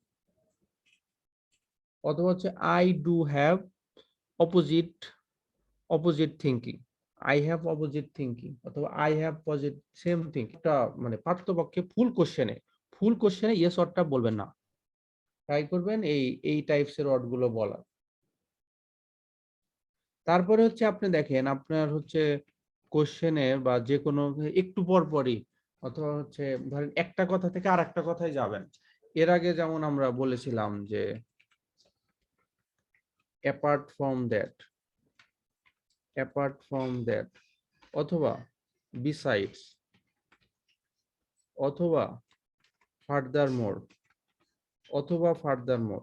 Speaker 1: অথবা হচ্ছে I do have opposite thinking, I have opposite thinking, অথবা I have posit same thinking. এটা মানে পার্থপক্ষে ফুল কোশ্চেনে ইয়েস অরটা বলবেন না, ট্রাই করবেন এই টাইপস এর ওয়ার্ড গুলো বলার। তারপরে হচ্ছে আপনি দেখেন আপনার হচ্ছে কোশ্চেনে বা যে কোনো একটু পর পরই, অথবা হচ্ছে ধরেন একটা কথা থেকে আর একটা কথায় যাবেন, এর আগে যেমন আমরা বলেছিলাম যে অ্যাপার্ট ফ্রম দ্যাট অথবা বিসাইডস অথবা ফার্দারমোর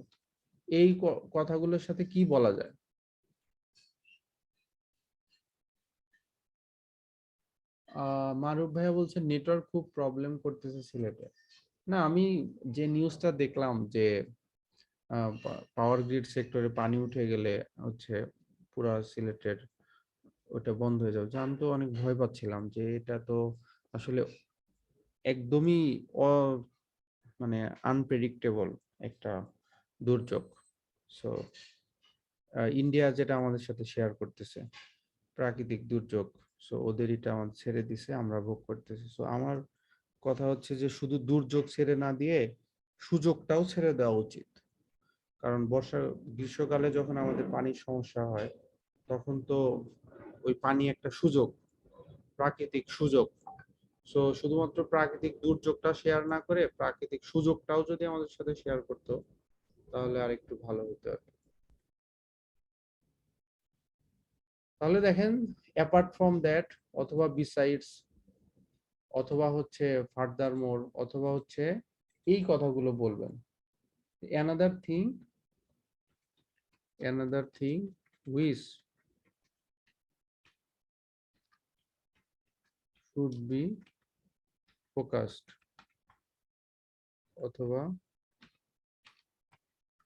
Speaker 1: এই কথাগুলোর সাথে কি বলা যায়? মারুফ ভাইয়া বলছেন নেটওয়ার্ক খুব প্রবলেম করতেছে সিলেটে। না, আমি যে নিউজটা দেখলাম যে পাওয়ার গ্রিড সেক্টরে পানি উঠে গেলে হচ্ছে পুরা সিলেটের ওটা বন্ধ হয়ে যাবে, আমি তো অনেক ভয় পাচ্ছিলাম যে এটা তো আসলে একদমই মানে আনপ্রেডিক্টেবল একটা দুর্যোগ। সো ইন্ডিয়া যেটা আমাদের সাথে শেয়ার করতেছে প্রাকৃতিক দুর্যোগ, সো ওদের এটা আমাদের ছেড়ে দিছে, আমরা ভোগ করতেছি। সো আমার কথা হচ্ছে যে শুধু দুর্যোগ ছেড়ে না দিয়ে সুযোগটাও ছেড়ে দেওয়া উচিত। কারণ গ্রীষ্মকালে যখন আমাদের পানির সমস্যা হয় তখন তো ওই পানি একটা সুযোগ, প্রাকৃতিক সুযোগ। সো শুধুমাত্র প্রাকৃতিক দুর্যোগটা শেয়ার না করে প্রাকৃতিক সুযোগটাও যদি আমাদের সাথে শেয়ার করতো তাহলে আর একটু ভালো হতো আর কি। তাহলে দেখেন অ্যাপার্ট ফ্রম দ্যাট অথবা বিসাইডস অথবা হচ্ছে ফার্দারমোর অথবা হচ্ছে এই কথাগুলো বলবেন। another thing which should be focused অথবা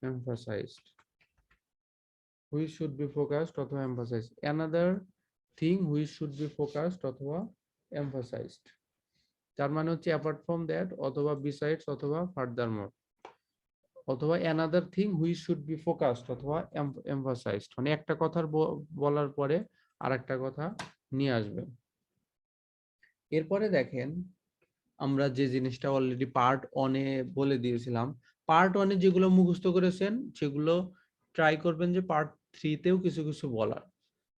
Speaker 1: emphasized, which should be focused অথবা emphasized, another thing which should be focused অথবা emphasized। তার মানে হচ্ছে অ্যাপার্ট ফ্রম দ্যাট অথবা বিসাইডস অথবা ফার্দারমোর অথবা another thing which should be focused অথবা emphasized, মানে একটা কথা বলার পরে আরেকটা কথা নিয়ে আসবেন। এরপরে দেখেন আমরা যে জিনিসটা অলরেডি পার্ট 1 এ বলে দিয়েছিলাম, পার্ট 1 এ যেগুলো মুখস্থ করেছেন সেগুলো ট্রাই করবেন যে পার্ট 3 তেও কিছু কিছু বলার।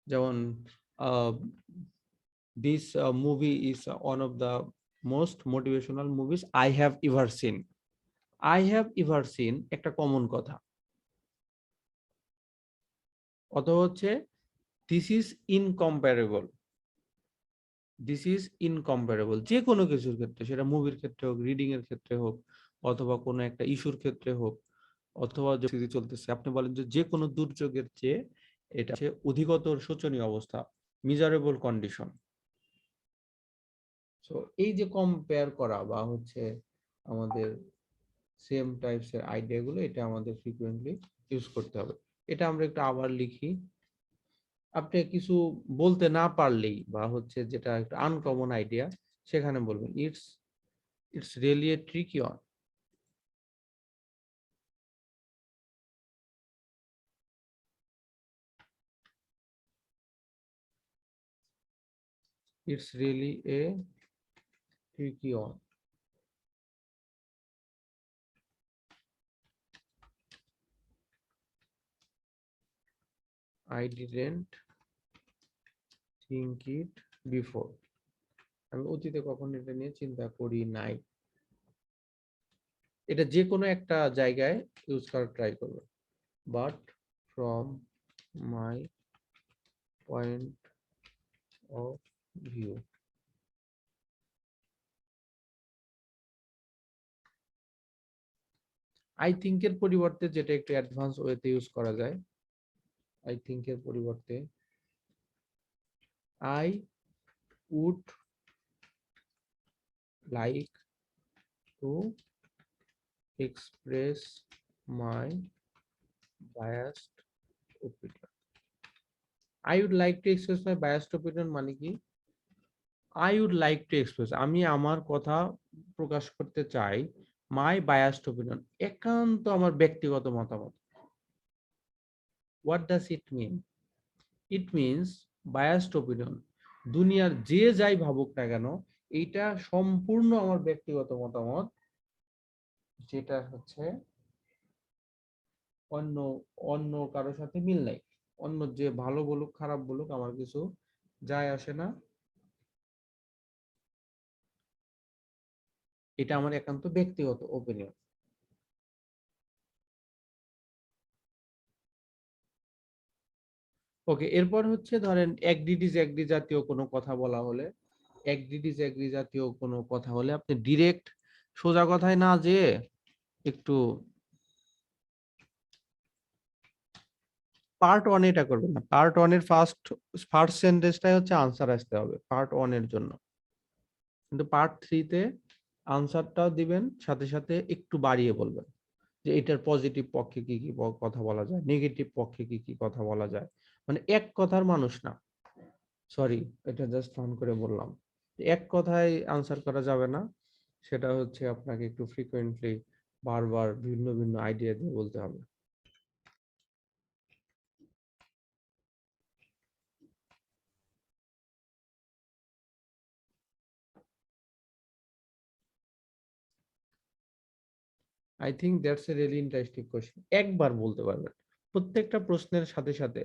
Speaker 1: যেমন this movie is one of the most motivational movies I have ever seen একটা কমন কথা। অথবা হচ্ছে দিস ইজ ইনকম্পারেবল, যে কোনো কিছুর ক্ষেত্রে, সেটা মুভির ক্ষেত্রে হোক, রিডিং এর ক্ষেত্রে হোক, অথবা কোনো একটা ইস্যুর ক্ষেত্রে হোক, অথবা যদি চলতেছে আপনি বলেন যে কোনো দুর্যোগের চেয়ে এটা হচ্ছে অধিকতর শোচনীয় অবস্থা, মিজারেবল কন্ডিশন। সো এই যে কম্পেয়ার করা বা হচ্ছে আমাদের সেম টাইপস এর আইডিয়া গুলো, এটা আমাদের ফ্রিকুয়েন্টলি ইউজ করতে হবে। এটা আমরা একটু আবার লিখি। আপনি কিছু বলতে না পারলেই বা হচ্ছে যেটা একটা আনকমন আইডিয়া সেখানে বলবেন it's really a tricky one. It's really a tricky one. I didn't think it before. আমি অতীতে কখনো এটা নিয়ে চিন্তা করি নাই। এটা যে কোনো একটা জায়গায় ইউজ করার ট্রাই করবে। But from my point of view, I think এর পরিবর্তে যেটা একটু অ্যাডভান্স ওয়েতে ইউজ করা যায়, I think এর পরিবর্তে I would like to express my biased opinion. I would like to express my biased opinion মানে কি? I would like to express, আমি আমার কথা প্রকাশ করতে চাই, my biased opinion, একান্ত আমার ব্যক্তিগত মতামত। What does it mean? It means biased opinion, দুনিয়ার যে যাই ভাবুক না কেন, এইটা সম্পূর্ণ আমার ব্যক্তিগত মতামত, যেটা হচ্ছে অন্য কারোর সাথে মিল নাই। অন্য যে ভালো বলুক খারাপ বলুক আমার কিছু যায় আসে না, এটা আমার একান্ত ব্যক্তিগত ওপিনিয়ন। ওকে, এরপর হচ্ছে ধরেন এগ্রি ডিসএগ্রি জাতীয় কোনো কথা বলা হলে, এগ্রি ডিসএগ্রি জাতীয় কোনো কথা হলে আপনি ডিরেক্ট সোজা কথায় না যেয়ে একটু পার্ট ওয়ান এটা করবেন না। পার্ট ওয়ানের ফার্স্ট সেন্টেন্সটাই হচ্ছে আনসার আসতে হবে পার্ট ওয়ানের জন্য, কিন্তু পার্ট থ্রিতে আনসারটাও দিবেন, সাথে সাথে একটু বাড়িয়ে বলবেন যে এটার পজিটিভ পক্ষে কি কি কথা বলা যায়, নেগেটিভ পক্ষে কি কি কথা বলা যায়। মানে এক কথার মানুষ না, সরি এটা জাস্ট ফান করে বললাম, এক কথায় আনসার করা যাবে না, সেটা হচ্ছে আপনাকে একটু ফ্রিকোয়েন্টলি বারবার ভিন্ন ভিন্ন আইডিয়া দিয়ে বলতে হবে। I think that's a really interesting question, একবার বলতে পারবেন প্রত্যেকটা প্রশ্নের সাথে সাথে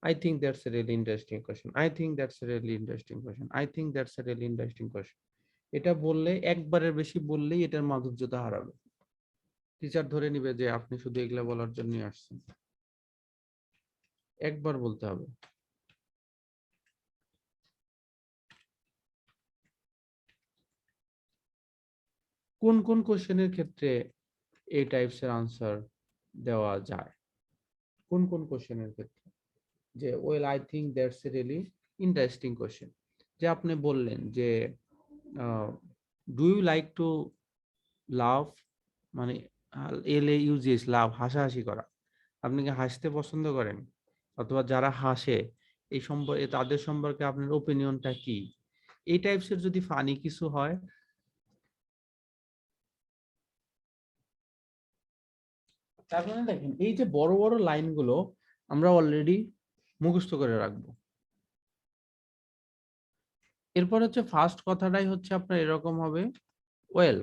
Speaker 1: I think that's a really interesting question, I think that's a really interesting question, I think that's a really interesting question. এটা বললে, একবারের বেশি বললেই এটার মাধুর্যতা হারাবে, টিচার ধরে নিবে যে আপনি শুধু এগুলা বলার জন্য আসছেন। একবার বলতে হবে। কোন কোন কোশ্চেনের ক্ষেত্রে এই টাইপস এর আনসার দেওয়া যায়, কোন কোন কোশ্চেনের ক্ষেত্রে, যে well I think that's a really interesting question. যে আপনি বললেন যে ডু ইউ লাইক টু লাভ, মানে LAUGH লাভ, হাসাহাসি করা, আপনি কি হাসতে পছন্দ করেন, অথবা যারা হাসে এই সম্পর্কে তাদের সম্পর্কে আপনার ওপিনিয়নটা কি, এই টাইপসের যদি ফানি কিছু হয়, তার মানে দেখেন এই যে বড় বড় লাইনগুলো আমরা অলরেডি মুখস্থ করে রাখবো। এরপর হচ্ছে ফার্স্ট কথাটাই হচ্ছে আপনার এরকম হবে, ওয়েল